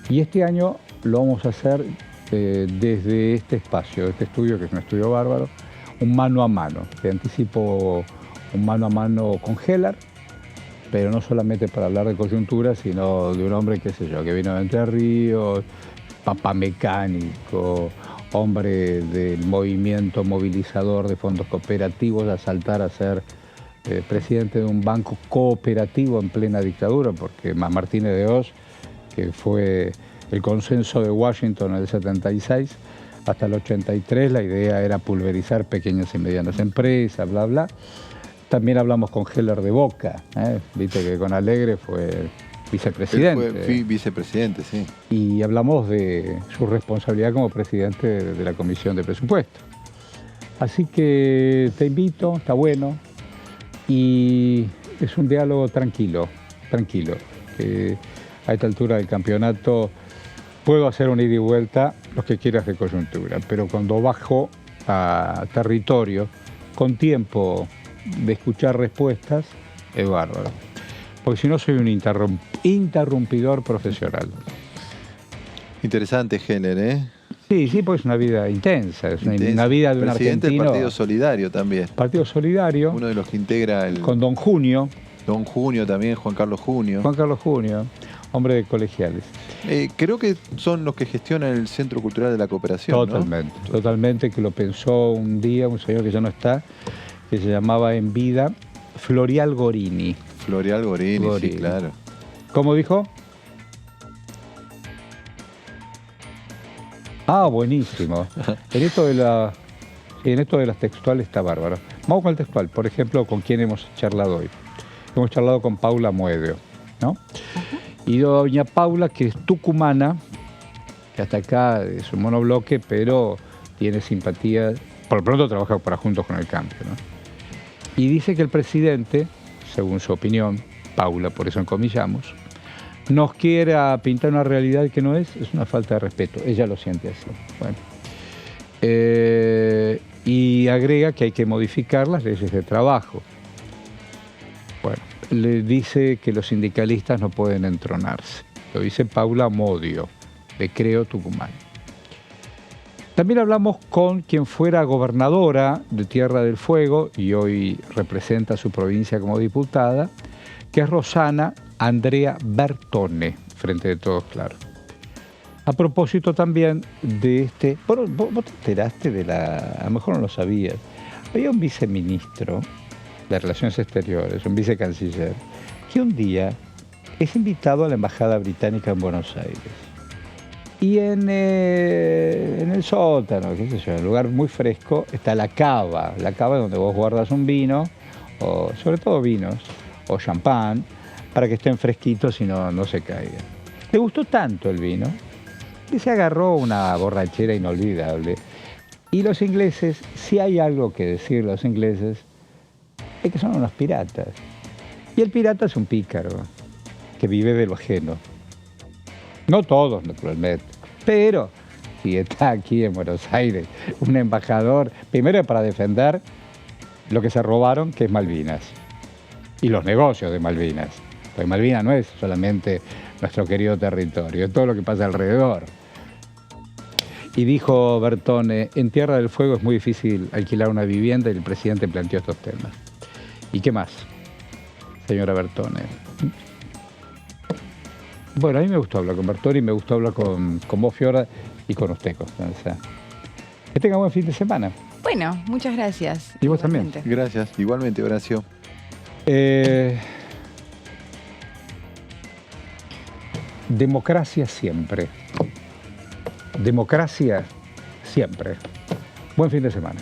Y este año lo vamos a hacer desde este espacio, este estudio, que es un estudio bárbaro, un mano a mano. Te anticipo un mano a mano con Heller, pero no solamente para hablar de coyuntura, sino de un hombre, qué sé yo, que vino de Entre Ríos, papá mecánico, hombre del movimiento movilizador de fondos cooperativos, a saltar a ser presidente de un banco cooperativo en plena dictadura, porque Martínez de Oz, que fue el consenso de Washington en el 76, hasta el 83 la idea era pulverizar pequeñas y medianas empresas, bla, bla. También hablamos con Heller de Boca, viste que con Alegre fue vicepresidente. Fui vicepresidente, sí. Y hablamos de su responsabilidad como presidente de la Comisión de Presupuesto. Así que te invito, está bueno, y es un diálogo tranquilo. Que a esta altura del campeonato puedo hacer un ida y vuelta, los que quieras de coyuntura, pero cuando bajo a territorio, con tiempo de escuchar respuestas, es bárbaro. Porque si no, soy un interrumpidor profesional. Interesante, Heller, ¿eh? Sí, porque es una vida intensa, es una vida de un presidente argentino. del Partido Solidario también. Partido Solidario. Uno de los que integra el... Con Don Junio. Don Junio también, Juan Carlos Junio. Juan Carlos Junio, hombre de colegiales. Creo que son los que gestionan el Centro Cultural de la Cooperación, Totalmente, ¿no? Totalmente, que lo pensó un día un señor que ya no está, que se llamaba en vida Florial Gorini. Florial Gorini, sí, claro. ¿Cómo dijo? Ah, buenísimo. En esto de las textuales está bárbaro. Vamos con el textual. Por ejemplo, ¿con quién hemos charlado hoy? Hemos charlado con Paula Moedio, ¿no? Y doña Paula, que es tucumana, que hasta acá es un monobloque, pero tiene simpatía, por lo pronto trabaja para Juntos con el Cambio, ¿no? Y dice que el presidente, según su opinión, Paula, por eso encomillamos, nos quiera pintar una realidad que no es una falta de respeto. Ella lo siente así. Bueno. Y agrega que hay que modificar las leyes de trabajo. Bueno, le dice que los sindicalistas no pueden entronarse. Lo dice Paula Moedio, de Creo Tucumán. También hablamos con quien fuera gobernadora de Tierra del Fuego y hoy representa a su provincia como diputada, que es Rosana Andrea Bertone, Frente de Todos, claro. A propósito también de este... Bueno, vos te enteraste de la... A lo mejor no lo sabías. Había un viceministro de Relaciones Exteriores, un vicecanciller, que un día es invitado a la Embajada Británica en Buenos Aires. Y en el sótano, qué sé yo, en un lugar muy fresco, está la cava. La cava es donde vos guardas un vino, o sobre todo vinos, o champán, para que estén fresquitos y no se caigan. Le gustó tanto el vino que se agarró una borrachera inolvidable. Y los ingleses, si hay algo que decir los ingleses, es que son unos piratas. Y el pirata es un pícaro que vive de lo ajeno. No todos, naturalmente, pero si está aquí en Buenos Aires un embajador, primero para defender lo que se robaron, que es Malvinas, y los negocios de Malvinas. Porque Malvinas no es solamente nuestro querido territorio, es todo lo que pasa alrededor. Y dijo Bertone, en Tierra del Fuego es muy difícil alquilar una vivienda y el presidente planteó estos temas. ¿Y qué más, señora Bertone? Bueno, a mí me gustó hablar con Bertone y me gustó hablar con vos, Fiora, y con usted, Constanza. Que tenga buen fin de semana. Bueno, muchas gracias. Y vos también. Gracias, igualmente, Horacio. Democracia siempre. Democracia siempre. Buen fin de semana.